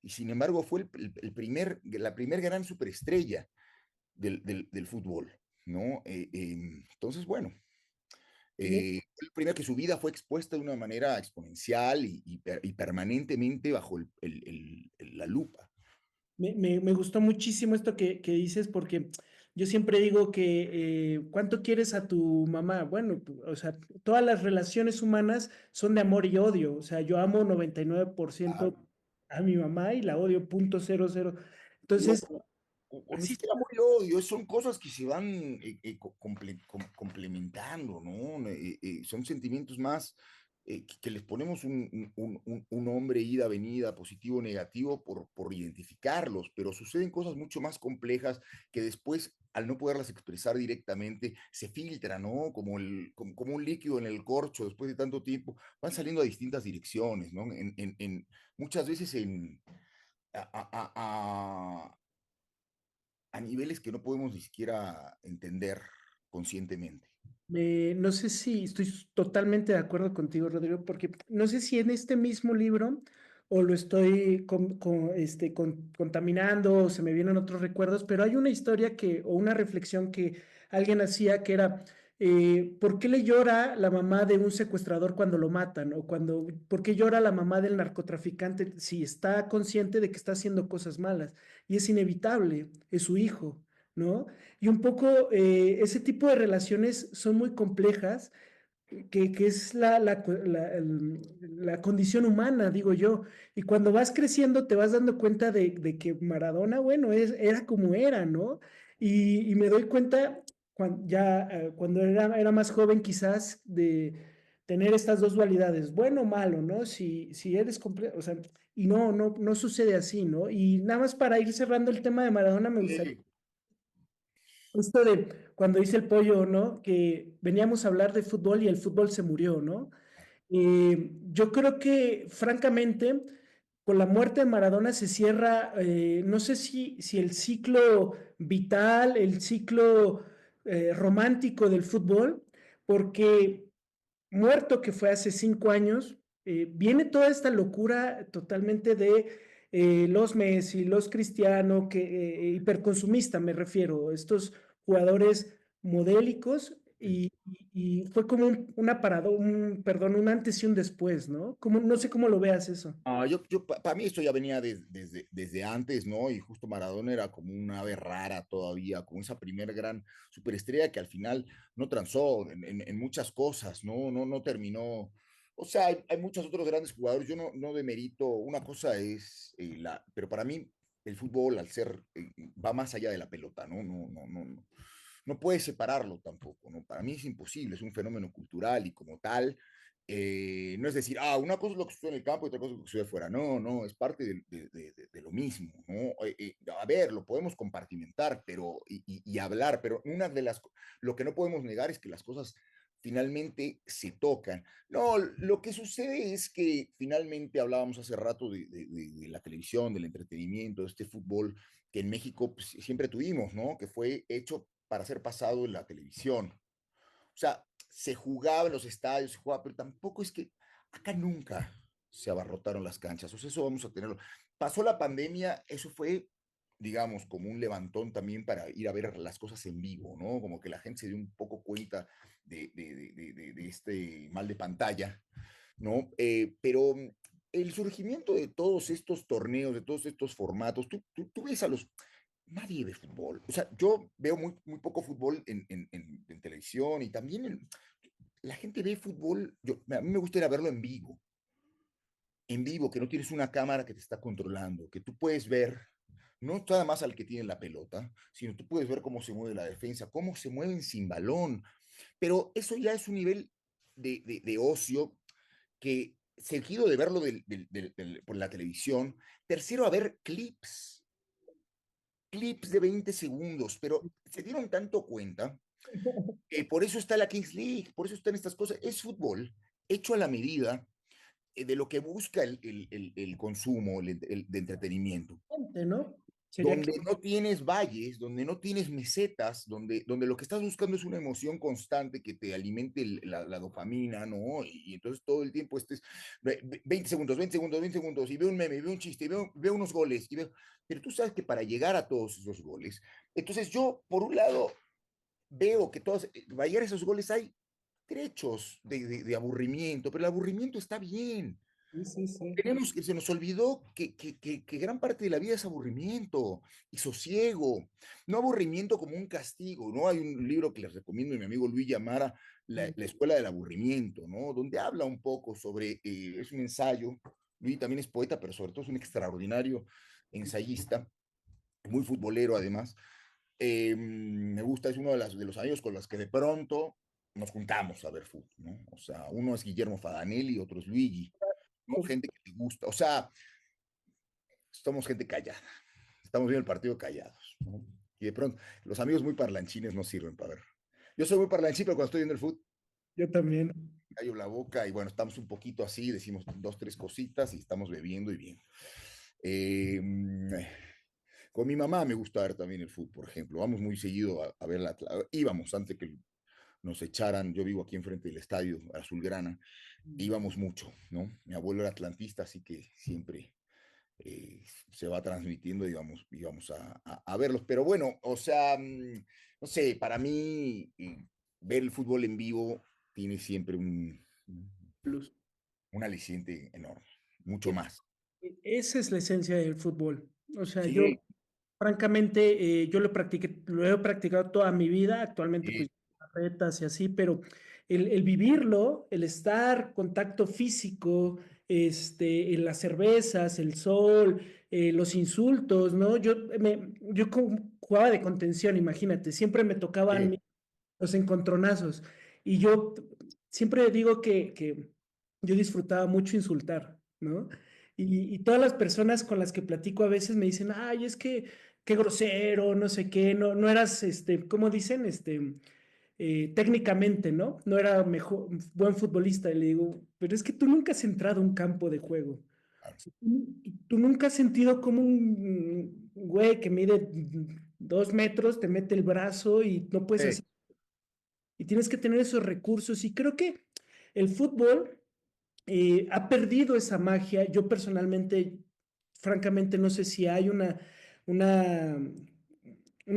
Speaker 2: Y sin embargo fue la primer gran superestrella del fútbol, ¿no? Entonces, bueno, fue el primero que su vida fue expuesta de una manera exponencial y permanentemente bajo la lupa.
Speaker 1: me gustó muchísimo esto que dices porque yo siempre digo que ¿cuánto quieres a tu mamá? Bueno, o sea, todas las relaciones humanas son de amor y odio. O sea, yo amo 99%
Speaker 2: Claro.
Speaker 1: a mi mamá y la odio 0.00.
Speaker 2: No,
Speaker 1: Entonces,
Speaker 2: o
Speaker 1: a mí
Speaker 2: existe el amor y odio, son cosas que se van complementando, ¿no? Son sentimientos más. que les ponemos un nombre, ida, venida, positivo, negativo, por identificarlos, pero suceden cosas mucho más complejas que después, al no poderlas expresar directamente, se filtran, ¿no? Como un líquido en el corcho, después de tanto tiempo, van saliendo a distintas direcciones, ¿no? Muchas veces a, a, a, a niveles que no podemos ni siquiera entender conscientemente.
Speaker 1: No sé si estoy totalmente de acuerdo contigo, Rodrigo, porque no sé si en este mismo libro o lo estoy contaminando o se me vienen otros recuerdos, pero hay una historia o una reflexión que alguien hacía que era, ¿por qué le llora la mamá de un secuestrador cuando lo matan? ¿Por qué llora la mamá del narcotraficante si está consciente de que está haciendo cosas malas? Y es inevitable, es su hijo, ¿no? Y un poco ese tipo de relaciones son muy complejas, que es la condición humana, digo yo. Y cuando vas creciendo te vas dando cuenta de que Maradona, bueno, era como era, ¿no? Y me doy cuenta cuando era más joven quizás de tener estas dos dualidades, bueno o malo, ¿no? Si eres completo, o sea, y no sucede así, ¿no? Y nada más para ir cerrando el tema de Maradona, me gustaría
Speaker 2: Sí.
Speaker 1: esto de cuando dice el pollo, ¿no? Que veníamos a hablar de fútbol y el fútbol se murió, ¿no? Yo creo que, francamente, con la muerte de Maradona se cierra, no sé si el ciclo vital, el ciclo romántico del fútbol, porque muerto que fue hace 5 años, viene toda esta locura totalmente de los Messi, los Cristiano, hiperconsumista me refiero, estos jugadores modélicos y fue como una parada, perdón, un antes y un después, ¿no? No sé cómo lo veas eso.
Speaker 2: Para mí esto ya venía desde antes, ¿no? Y justo Maradona era como una ave rara todavía, como esa primer gran superestrella que al final no transó en muchas cosas, ¿no? No terminó. O sea, hay muchos otros grandes jugadores, yo no demerito, una cosa es pero para mí el fútbol al ser, va más allá de la pelota, ¿no? No puedes separarlo tampoco, ¿no? Para mí es imposible, es un fenómeno cultural y como tal no es decir, una cosa es lo que sucede en el campo y otra cosa es lo que sucede fuera. No, es parte de lo mismo, ¿no? A ver, lo podemos compartimentar y hablar, pero lo que no podemos negar es que las cosas finalmente se tocan. No, lo que sucede es que finalmente hablábamos hace rato de la televisión, del entretenimiento, de este fútbol que en México pues, siempre tuvimos, ¿no? Que fue hecho para ser pasado en la televisión. O sea, se jugaba en los estadios, se jugaba, pero tampoco es que acá nunca se abarrotaron las canchas. O sea, eso vamos a tenerlo. Pasó la pandemia, eso fue, digamos, como un levantón también para ir a ver las cosas en vivo, ¿no? Como que la gente se dio un poco cuenta de este mal de pantalla, ¿no? Pero el surgimiento de todos estos torneos, de todos estos formatos, tú ves a los nadie ve fútbol. O sea, yo veo muy poco fútbol en televisión y también la gente ve fútbol. A mí me gusta ir a verlo en vivo, que no tienes una cámara que te está controlando, que tú puedes ver, no nada más al que tiene la pelota, sino tú puedes ver cómo se mueve la defensa, cómo se mueven sin balón. Pero eso ya es un nivel de ocio que, seguido de verlo por la televisión, tercero a ver clips de 20 segundos, pero se dieron tanto cuenta que por eso está la Kings League, por eso están estas cosas. Es fútbol hecho a la medida de lo que busca el consumo de entretenimiento,
Speaker 1: ¿No? Sería que
Speaker 2: donde no tienes valles, donde no tienes mesetas, donde lo que estás buscando es una emoción constante que te alimente la dopamina, ¿no? Y entonces todo el tiempo estés 20 segundos, 20 segundos, 20 segundos, y veo un meme, y veo un chiste, y veo unos goles, pero tú sabes que para llegar a todos esos goles, entonces yo, por un lado, veo que todos, para llegar a esos goles hay trechos de aburrimiento, pero el aburrimiento está bien.
Speaker 1: sí, sí, sí.
Speaker 2: Tenemos que se nos olvidó que gran parte de la vida es aburrimiento y sosiego, no aburrimiento como un castigo, ¿no? Hay un libro que les recomiendo a mi amigo Luis Llamara, la Escuela del Aburrimiento, ¿no? Donde habla un poco sobre, es un ensayo, Luis también es poeta, pero sobre todo es un extraordinario ensayista, muy futbolero además. Me gusta, es uno de los amigos con los que de pronto nos juntamos a ver fútbol, ¿no? O sea, uno es Guillermo Fadanelli, otro es Luigi, ¿no?
Speaker 1: Justo,
Speaker 2: Gente que le gusta, o sea, somos gente callada, estamos viendo el partido callados, ¿no? Y de pronto, los amigos muy parlanchines no sirven para ver. Yo soy muy parlanchín, pero cuando estoy viendo el fútbol,
Speaker 1: yo también.
Speaker 2: callo la boca y bueno, estamos un poquito así, decimos dos, tres cositas y estamos bebiendo y bien. Eh, con mi mamá me gusta ver también el fútbol, por ejemplo. Vamos muy seguido a ver la... Íbamos antes que nos echaran, yo vivo aquí enfrente del estadio Azulgrana, íbamos mucho, ¿no? Mi abuelo era atlantista, así que siempre se va transmitiendo y vamos a verlos. Pero bueno, o sea, no sé, para mí ver el fútbol en vivo tiene siempre
Speaker 1: Plus.
Speaker 2: un aliciente enorme, mucho
Speaker 1: E-
Speaker 2: más.
Speaker 1: Esa es la esencia del fútbol. O sea,
Speaker 2: Sí,
Speaker 1: francamente, yo lo he practicado toda mi vida, actualmente
Speaker 2: sí,
Speaker 1: pues retas y así, pero el vivirlo, el estar, contacto físico, en las cervezas, el sol, los insultos, ¿no? Jugaba de contención, imagínate, siempre me tocaban
Speaker 2: sí,
Speaker 1: los encontronazos. Y yo siempre digo que yo disfrutaba mucho insultar, ¿no? Y todas las personas con las que platico a veces me dicen, ay, es que qué grosero, no sé qué, no eras, ¿cómo dicen? Técnicamente, ¿no? No era mejor, buen futbolista. Y le digo, pero es que tú nunca has entrado a un campo de juego.
Speaker 2: claro,
Speaker 1: Tú nunca has sentido como un güey que mide 2 metros, te mete el brazo y no puedes
Speaker 2: sí,
Speaker 1: hacer y tienes que tener esos recursos. Y creo que el fútbol ha perdido esa magia. Yo personalmente, francamente, no sé si hay una, una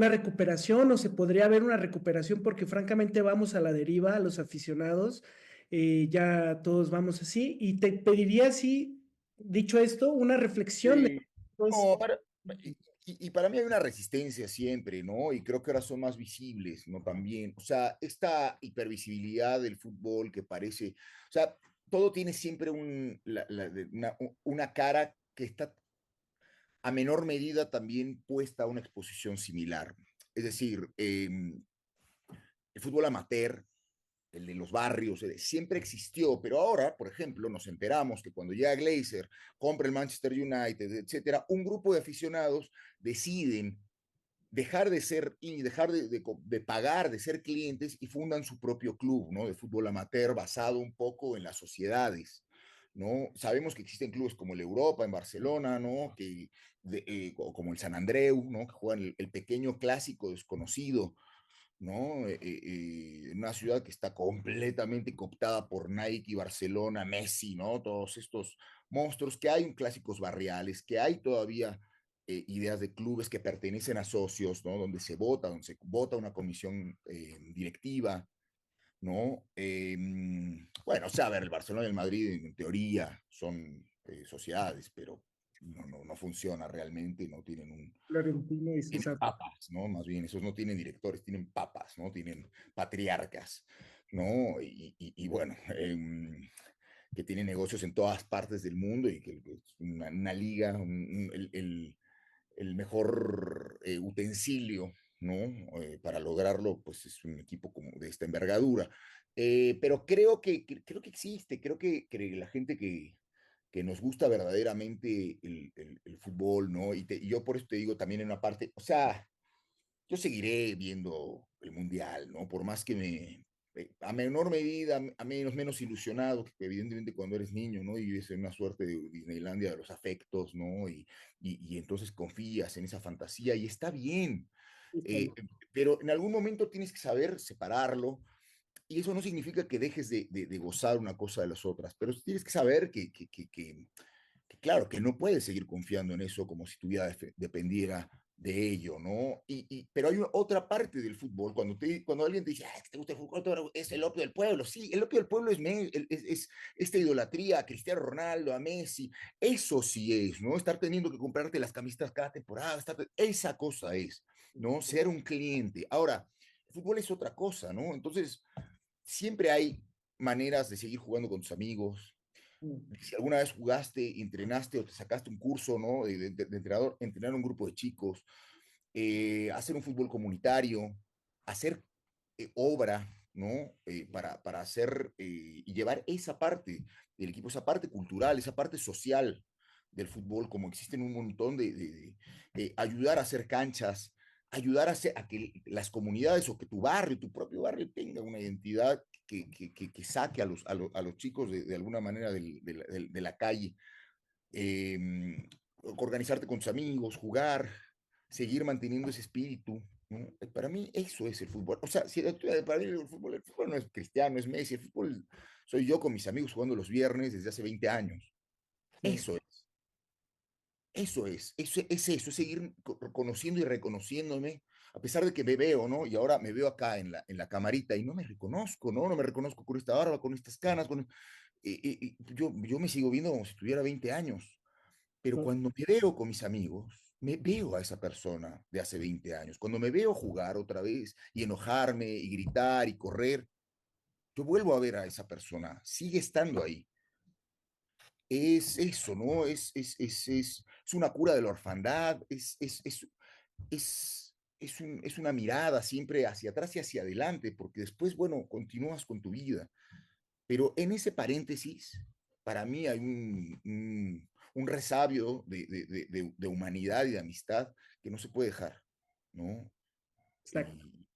Speaker 1: recuperación o se podría haber una recuperación porque francamente vamos a la deriva, a los aficionados, ya todos vamos así. Y te pediría, así, dicho esto, una reflexión de...
Speaker 2: sí.
Speaker 1: Pues,
Speaker 2: No, y para mí hay una resistencia siempre, ¿no? Y creo que ahora son más visibles, ¿no? También, o sea, esta hipervisibilidad del fútbol que parece, o sea, todo tiene siempre una cara que está a menor medida también puesta a una exposición similar. Es decir, el fútbol amateur, el de los barrios, siempre existió, pero ahora, por ejemplo, nos enteramos que cuando llega Glazer, compra el Manchester United, etcétera, un grupo de aficionados deciden dejar de ser y dejar de pagar, de ser clientes y fundan su propio club, ¿no? De fútbol amateur basado un poco en las sociedades. ¿No? Sabemos que existen clubes como el Europa en Barcelona, ¿no? Como el San Andreu, ¿no? Que juegan el pequeño clásico desconocido, ¿no? En una ciudad que está completamente cooptada por Nike, Barcelona, Messi, ¿no? Todos estos monstruos, que hay clásicos barriales, que hay todavía ideas de clubes que pertenecen a socios, ¿no? Donde se vota una comisión directiva, ¿no? Bueno, o sea, a ver, el Barcelona y el Madrid en teoría son sociedades, pero no funciona realmente, no tienen
Speaker 1: Florentino y
Speaker 2: tienen
Speaker 1: César.
Speaker 2: papas, ¿no? Más bien, esos no tienen directores, tienen papas, ¿no? Tienen patriarcas, ¿no? Y bueno, que tienen negocios en todas partes del mundo y que es una liga, el mejor utensilio, ¿no? Para lograrlo, pues es un equipo como de esta envergadura. Pero creo que existe, que la gente que nos gusta verdaderamente el fútbol, ¿no? Y yo por eso te digo también en una parte, o sea, yo seguiré viendo el Mundial, ¿no? Por más que a menor medida, a menos ilusionado, que evidentemente cuando eres niño, ¿no? Y vives en una suerte de Disneylandia de los afectos, ¿no? Y entonces confías en esa fantasía y está bien, eh,
Speaker 1: Híjole.
Speaker 2: pero en algún momento tienes que saber separarlo y eso no significa que dejes de gozar una cosa de las otras, pero tienes que saber que claro, que no puedes seguir confiando en eso como si tu vida dependiera de ello, ¿no? Pero hay otra parte del fútbol, cuando alguien te dice, ah, ¿te gusta el fútbol? Es el opio del pueblo. Sí, el opio del pueblo es esta idolatría a Cristiano Ronaldo, a Messi. Eso sí es, ¿no? Estar teniendo que comprarte las camisetas cada temporada, esa cosa es, ¿no? Ser un cliente. Ahora, el fútbol es otra cosa, ¿no? Entonces, siempre hay maneras de seguir jugando con tus amigos, si alguna vez jugaste, entrenaste o te sacaste un curso, ¿no? De entrenador, entrenar un grupo de chicos, hacer un fútbol comunitario, hacer obra, ¿no? Para hacer y llevar esa parte del equipo, esa parte cultural, esa parte social del fútbol, como existen un montón ayudar a hacer canchas, ayudar a que las comunidades o que tu barrio, tu propio barrio tenga una identidad que saque a los chicos de alguna manera de la calle, eh, organizarte con tus amigos, jugar, seguir manteniendo ese espíritu, ¿no? Para mí eso es el fútbol. O sea, si para mí el fútbol no es Cristiano, es Messi, el fútbol soy yo con mis amigos jugando los viernes desde hace 20 años.
Speaker 1: Sí,
Speaker 2: Eso es. Es eso, es seguir conociendo y reconociéndome, a pesar de que me veo, ¿no? Y ahora me veo acá en la camarita y no me reconozco, ¿no? No me reconozco con esta barba, con estas canas, yo me sigo viendo como si tuviera 20 años, pero
Speaker 1: no,
Speaker 2: cuando me veo con mis amigos, me veo a esa persona de hace 20 años. Cuando me veo jugar otra vez y enojarme y gritar y correr, yo vuelvo a ver a esa persona, sigue estando ahí. Es eso, ¿no? Es una cura de la orfandad, es una mirada siempre hacia atrás y hacia adelante, porque después, bueno, continúas con tu vida. Pero en ese paréntesis, para mí hay un resabio de humanidad y de amistad que no se puede dejar, ¿no?
Speaker 1: exacto.
Speaker 2: Y,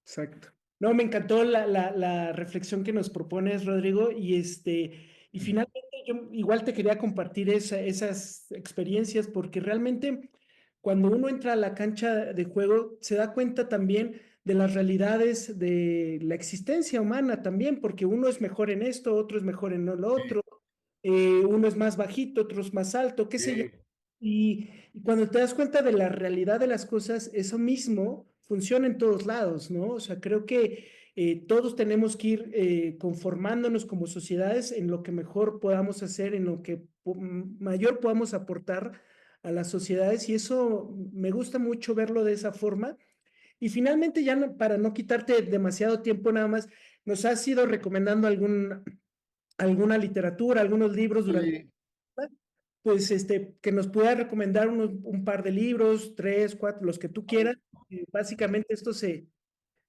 Speaker 1: Exacto. No, me encantó la reflexión que nos propones, Rodrigo, y finalmente yo igual te quería compartir esas experiencias, porque realmente cuando uno entra a la cancha de juego se da cuenta también de las realidades de la existencia humana también, porque uno es mejor en esto, otro es mejor en lo otro, uno es más bajito, otro es más alto, qué sé yo.
Speaker 2: sí,
Speaker 1: Y cuando te das cuenta de la realidad de las cosas, eso mismo funciona en todos lados, ¿no? O sea, creo que todos tenemos que ir conformándonos como sociedades en lo que mejor podamos hacer, en lo que mayor podamos aportar a las sociedades, y eso me gusta mucho verlo de esa forma. Y finalmente, ya para no quitarte demasiado tiempo nada más, nos has ido recomendando alguna literatura, algunos libros durante
Speaker 2: sí.
Speaker 1: pues que nos pueda recomendar un par de libros, tres, cuatro, los que tú quieras. Básicamente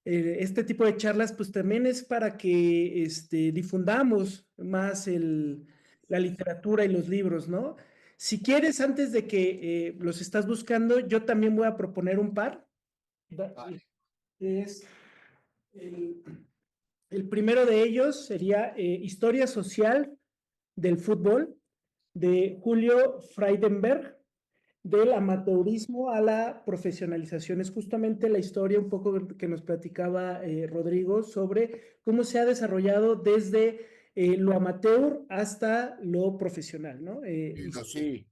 Speaker 1: este tipo de charlas pues también es para que difundamos más la literatura y los libros, ¿no? Si quieres, antes de que los estás buscando, yo también voy a proponer un par.
Speaker 2: Vale.
Speaker 1: Es el, el primero de ellos sería Historia Social del Fútbol de Julio Freidenberg, del amateurismo a la profesionalización. Es justamente la historia un poco que nos platicaba Rodrigo sobre cómo se ha desarrollado desde lo amateur hasta lo profesional, ¿no?
Speaker 2: No, sí,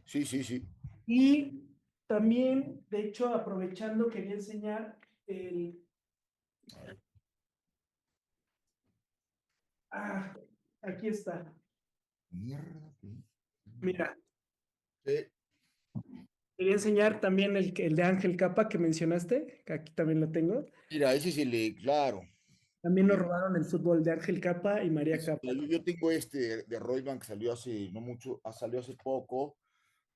Speaker 2: sí, sí, sí.
Speaker 1: Y también, de hecho, aprovechando, quería enseñar ah, aquí está.
Speaker 2: Mierda.
Speaker 1: Mira,
Speaker 2: Sí.
Speaker 1: quería enseñar también el de Ángel Capa que mencionaste, que aquí también lo tengo.
Speaker 2: Mira, ese es claro.
Speaker 1: También nos
Speaker 2: eh,
Speaker 1: robaron el fútbol de Ángel Capa y María Capa.
Speaker 2: yo tengo este de Royman que salió hace no mucho, salió hace poco.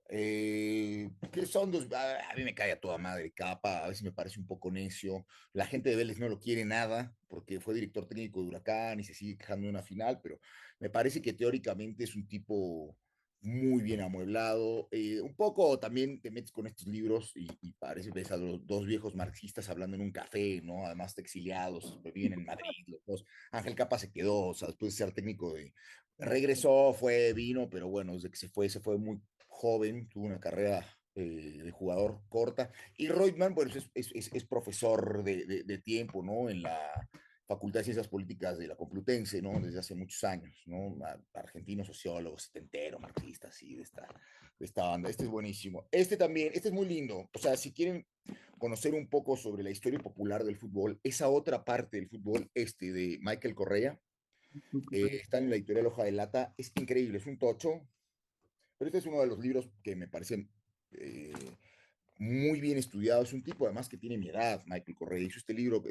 Speaker 2: Que son a mí me cae a toda madre Capa, a veces me parece un poco necio. La gente de Vélez no lo quiere nada porque fue director técnico de Huracán y se sigue quejando de una final, pero me parece que teóricamente es un tipo muy bien amueblado. Un poco también te metes con estos libros y parece ves a los dos viejos marxistas hablando en un café, ¿no? Además de exiliados, viven en Madrid los dos. Ángel Capa se quedó, o sea, después de ser técnico regresó, vino, pero bueno, desde que se fue muy joven, tuvo una carrera de jugador corta. Y Reutemann, bueno, es profesor de tiempo, ¿no? En la Facultad de Ciencias Políticas de la Complutense, ¿no? Desde hace muchos años, ¿no? Argentino, sociólogo, setentero, marxista, así, de esta banda. Este es buenísimo. Este también, este es muy lindo. O sea, si quieren conocer un poco sobre la historia popular del fútbol, esa otra parte del fútbol, de Michael Correa, está en la editorial Hoja de Lata, es increíble, es un tocho, pero este es uno de los libros que me parecen eh, muy bien estudiado. Es un tipo además que tiene mi edad, Michael Correa. Hizo este libro,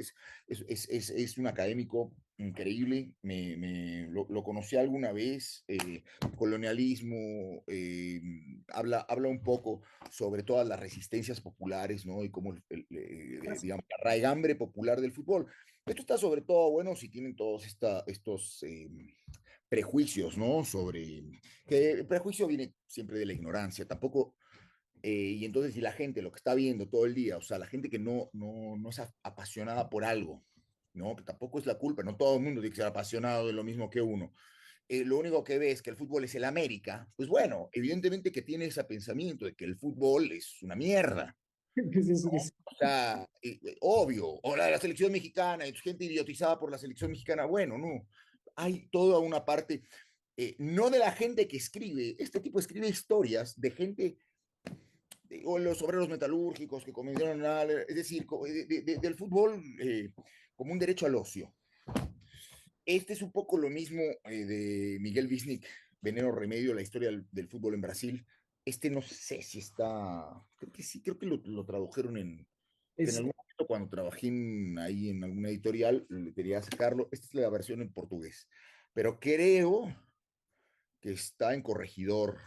Speaker 2: es un académico increíble. Lo conocí alguna vez. Colonialismo, habla un poco sobre todas las resistencias populares, ¿no? Y cómo, digamos, la raigambre popular del fútbol. Esto está sobre todo bueno si tienen todos estos prejuicios, ¿no? Sobre que el prejuicio viene siempre de la ignorancia, tampoco, y entonces si la gente lo que está viendo todo el día, o sea, la gente que no es apasionada por algo, ¿no? Que tampoco es la culpa, no todo el mundo tiene que ser apasionado de lo mismo que uno. Lo único que ve es que el fútbol es el América, pues bueno, evidentemente que tiene ese pensamiento de que el fútbol es una mierda,
Speaker 1: Sí, sí, sí.
Speaker 2: o sea, obvio, o la selección mexicana, hay gente idiotizada por la selección mexicana, bueno, no, hay toda una parte, no de la gente que escribe, este tipo escribe historias de gente, o los obreros metalúrgicos que comenzaron es decir, del fútbol como un derecho al ocio. Este es un poco lo mismo de Miguel Wisnik, Veneno Remedio, la historia del fútbol en Brasil. Este no sé si está, creo que sí, creo que lo tradujeron que en
Speaker 1: Es,
Speaker 2: algún momento cuando trabajé ahí en alguna editorial, le quería sacarlo. Esta es la versión en portugués, pero creo que está en corregidor,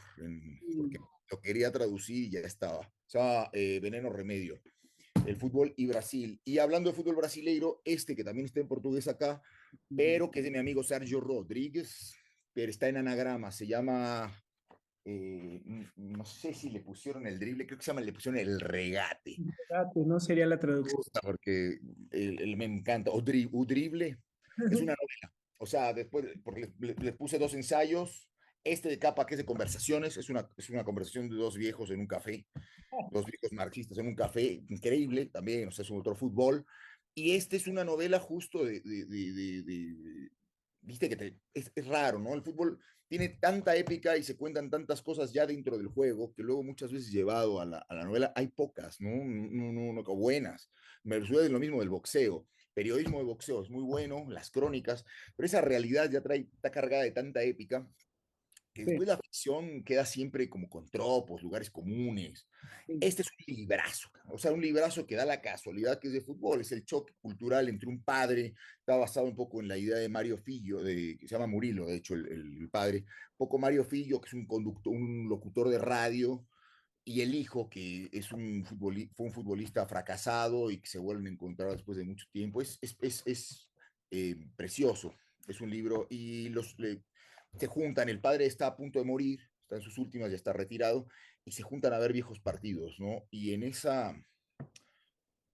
Speaker 2: porque lo quería traducir y ya estaba. Se llama Veneno Remedio, el fútbol y Brasil. Y hablando de fútbol brasileiro, este que también está en portugués acá, pero que es de mi amigo Sergio Rodríguez, pero está en anagrama, se llama, no sé si le pusieron el drible, creo que se llama, le pusieron el regate.
Speaker 1: no sería la
Speaker 2: Me
Speaker 1: traducción.
Speaker 2: gusta porque me encanta. O drible, es una novela. O sea, después, porque le puse dos ensayos. Este de capa, que es de conversaciones, es una conversación de dos viejos en un café, dos viejos marxistas en un café, increíble también, o sea, es un otro fútbol. Y este es una novela justo viste que es raro, ¿no? El fútbol tiene tanta épica y se cuentan tantas cosas ya dentro del juego que luego muchas veces llevado a la novela hay pocas, ¿no? No buenas. Me sucede lo mismo del boxeo. Periodismo de boxeo es muy bueno, las crónicas, pero esa realidad ya está cargada de tanta épica que
Speaker 1: Sí,
Speaker 2: después la ficción queda siempre como con tropos, lugares comunes.
Speaker 1: sí,
Speaker 2: Este es un librazo, o sea, un librazo que da la casualidad que es de fútbol, es el choque cultural entre un padre, está basado un poco en la idea de Mario Fillo, que se llama Murilo, de hecho, el padre, un poco Mario Fillo, que es un conductor, un locutor de radio, y el hijo, que es fue un futbolista fracasado y que se vuelven a encontrar después de mucho tiempo. Es precioso, es un libro y se juntan, el padre está a punto de morir, está en sus últimas, ya está retirado, y se juntan a ver viejos partidos, ¿no? Y en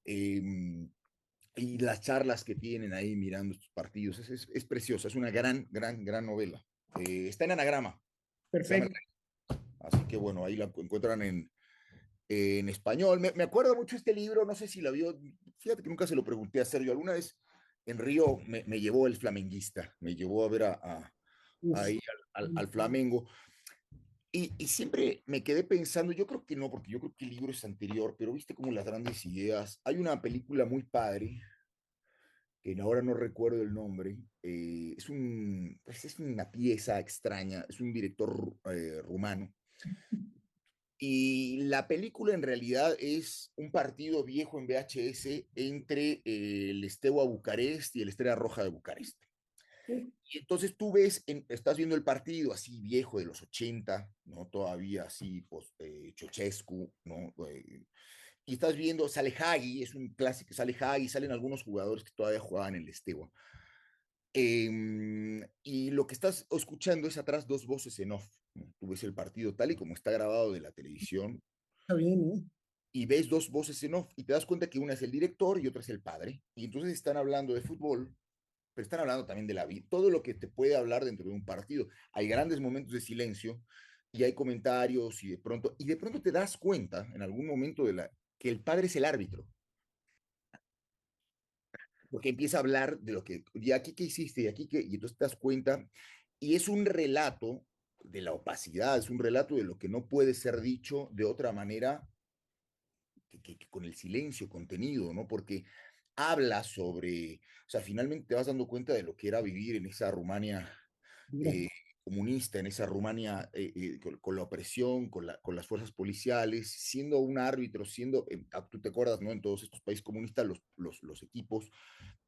Speaker 2: eh, y las charlas que tienen ahí mirando estos partidos, es preciosa, es una gran novela. Está en anagrama, se llama,
Speaker 1: perfecto.
Speaker 2: así que bueno, ahí la encuentran en español. Me acuerdo mucho este libro, no sé si la vio, fíjate que nunca se lo pregunté a Sergio, alguna vez en Río me llevó el flamenguista, me llevó a ver
Speaker 1: Uf,
Speaker 2: ahí al Flamengo, y siempre me quedé pensando, yo creo que no, porque yo creo que el libro es anterior, pero viste como las grandes ideas, hay una película muy padre, que ahora no recuerdo el nombre, pues es una pieza extraña, es un director rumano. Y la película en realidad es un partido viejo en VHS entre el Steaua Bucarest y el Estrella Roja de Bucarest. Y entonces tú estás viendo el partido así viejo de los 80, ¿no? Todavía así, pues, Ceausescu, ¿no? Y estás viendo, sale Hagi, es un clásico, sale Hagi, salen algunos jugadores que todavía jugaban en el Steaua. Y lo que estás escuchando es atrás dos voces en off, ¿no? Tú ves el partido tal y como está grabado de la televisión
Speaker 1: está bien, ¿eh?
Speaker 2: y ves dos voces en off y te das cuenta que una es el director y otra es el padre. Y entonces están hablando de fútbol, pero están hablando también de la vida, todo lo que te puede hablar dentro de un partido. Hay grandes momentos de silencio y hay comentarios y de pronto te das cuenta en algún momento que el padre es el árbitro, porque empieza a hablar de lo que, y aquí qué hiciste, y aquí qué, y entonces te das cuenta, y es un relato de la opacidad, es un relato de lo que no puede ser dicho de otra manera que con el silencio contenido, ¿no? Porque habla sobre, o sea, finalmente te vas dando cuenta de lo que era vivir en esa Rumania
Speaker 1: Mira,
Speaker 2: eh, comunista, en esa Rumania con la opresión, con las fuerzas policiales, siendo un árbitro, tú te acuerdas, ¿no? En todos estos países comunistas, los equipos,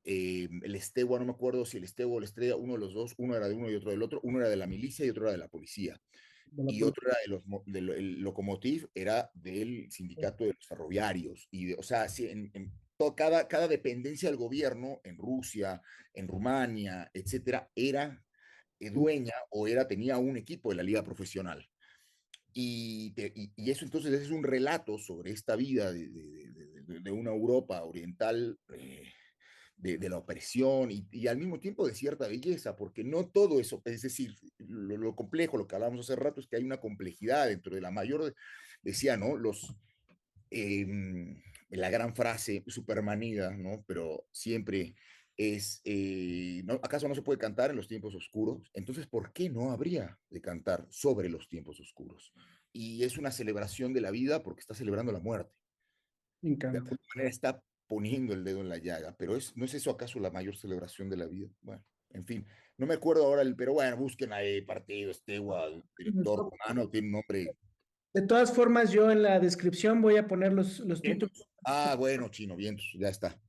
Speaker 2: el Estegua, no me acuerdo si el Estegua o la Estrella, uno de los dos, uno era de uno y otro del otro, uno era de la milicia y otro era de la policía
Speaker 1: de la
Speaker 2: y
Speaker 1: poli-
Speaker 2: otro era el Lokomotiv, era del sindicato de los ferroviarios. O sea, sí, cada dependencia del gobierno en Rusia, en Rumania, etcétera, era dueña o tenía un equipo de la liga profesional. Y eso entonces es un relato sobre esta vida de una Europa oriental, de la opresión y al mismo tiempo de cierta belleza, porque no todo eso, es decir, lo complejo, lo que hablábamos hace rato, es que hay una complejidad dentro de la mayor, decía, ¿no? La gran frase supermanida, ¿no? Pero siempre es, ¿no? ¿Acaso no se puede cantar en los tiempos oscuros? Entonces, ¿por qué no habría de cantar sobre los tiempos oscuros? Y es una celebración de la vida porque está celebrando la muerte.
Speaker 1: Me
Speaker 2: De
Speaker 1: encanta.
Speaker 2: alguna manera está poniendo el dedo en la llaga, pero ¿no es eso acaso la mayor celebración de la vida? Bueno, en fin, no me acuerdo ahora, pero bueno, busquen ahí Partido Esteward, director romano, tiene un nombre.
Speaker 1: De todas formas, yo en la descripción voy a poner los títulos
Speaker 2: ¿Vientos? Ah, bueno, chino, vientos, ya está.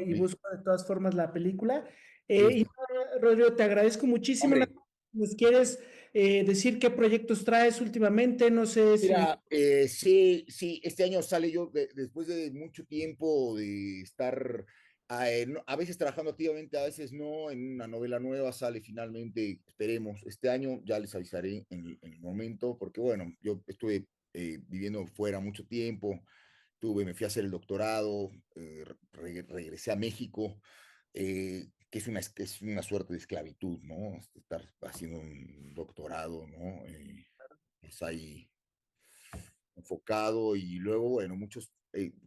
Speaker 1: y
Speaker 2: Listo.
Speaker 1: busco de todas formas la película. Y
Speaker 2: Listo.
Speaker 1: nada, Rodrigo, te agradezco muchísimo.
Speaker 2: Hombre,
Speaker 1: ¿Nos quieres decir qué proyectos traes últimamente? No sé si...
Speaker 2: mira, sí, sí, este año sale yo, después de mucho tiempo de estar a veces trabajando activamente, a veces no, en una novela nueva sale finalmente, esperemos, este año, ya les avisaré en el momento, porque bueno, yo estuve viviendo fuera mucho tiempo, me fui a hacer el doctorado, regresé a México, que es una suerte de esclavitud, ¿no? Estar haciendo un doctorado, ¿no? Es ahí enfocado y luego, bueno,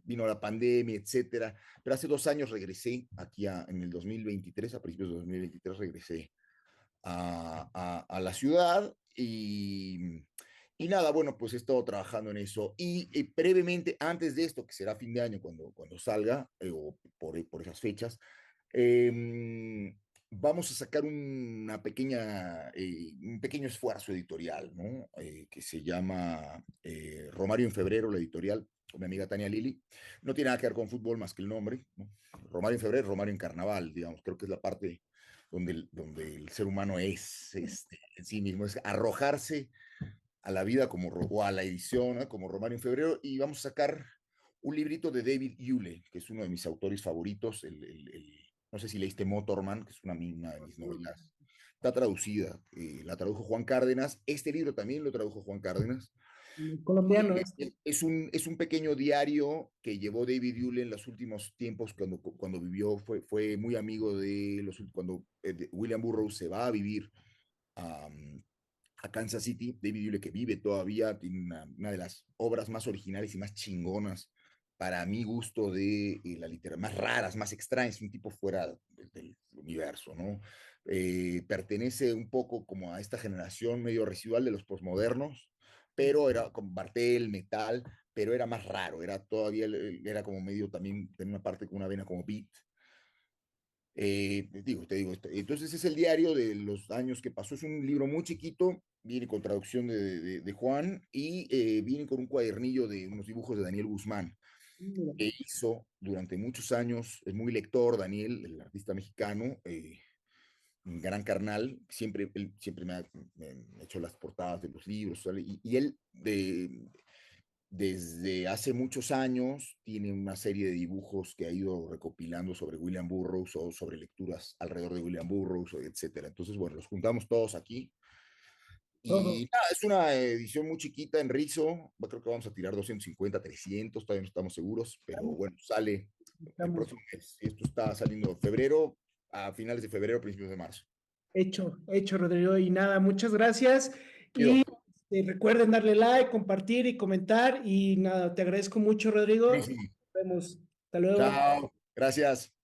Speaker 2: vino la pandemia, etcétera. Pero hace 2 años regresé aquí en el 2023, a principios de 2023 regresé a la ciudad y nada, bueno, pues he estado trabajando en eso. Y brevemente, antes de esto, que será fin de año cuando salga, o por esas fechas, eh, vamos a sacar un pequeño esfuerzo editorial, ¿no? Que se llama Romario en Febrero, la editorial, con mi amiga Tania Lili. No tiene nada que ver con fútbol más que el nombre, ¿no? Romario en Febrero, Romario en Carnaval, digamos, creo que es la parte donde el ser humano es en sí mismo, es arrojarse a la vida o a la edición, ¿no? Como Romario en Febrero, y vamos a sacar un librito de David Hewlett, que es uno de mis autores favoritos, no sé si leíste Motorman, que es una de mis novelas, está traducida, la tradujo Juan Cárdenas, este libro también lo tradujo Juan Cárdenas,
Speaker 1: Colombiano,
Speaker 2: y
Speaker 1: ¿es?
Speaker 2: es un pequeño diario que llevó David Hewlett en los últimos tiempos cuando vivió, fue muy amigo cuando William Burroughs se va a vivir a, a Kansas City. David Hewlett, que vive todavía, tiene una de las obras más originales y más chingonas, para mi gusto, de la literatura, más raras, más extrañas, un tipo fuera del universo, ¿no? Pertenece un poco como a esta generación medio residual de los posmodernos, pero era con Bartel, Metal, pero era más raro, era como medio también, tenía una parte con una vena como beat, te digo, entonces es el diario de los años que pasó. Es un libro muy chiquito, viene con traducción de Juan y viene con un cuadernillo de unos dibujos de Daniel Guzmán, que hizo durante muchos años. Es muy lector, Daniel, el artista mexicano, un gran carnal. Él siempre me ha hecho las portadas de los libros, ¿sale? Y él, desde hace muchos años tiene una serie de dibujos que ha ido recopilando sobre William Burroughs o sobre lecturas alrededor de William Burroughs, etcétera. Entonces, bueno, los juntamos todos aquí.
Speaker 1: Todo.
Speaker 2: Y nada, es una edición muy chiquita en Rizo. Creo que vamos a tirar 250, 300, todavía no estamos seguros, pero bueno, sale el
Speaker 1: Estamos
Speaker 2: próximo mes. Y esto está saliendo en febrero, a finales de febrero, principios de marzo.
Speaker 1: hecho, Rodrigo. Y nada, muchas gracias.
Speaker 2: Chido.
Speaker 1: Y recuerden darle like, compartir y comentar. Y nada, te agradezco mucho, Rodrigo.
Speaker 2: Buenísimo.
Speaker 1: Nos vemos. Hasta luego.
Speaker 2: Chao. Gracias.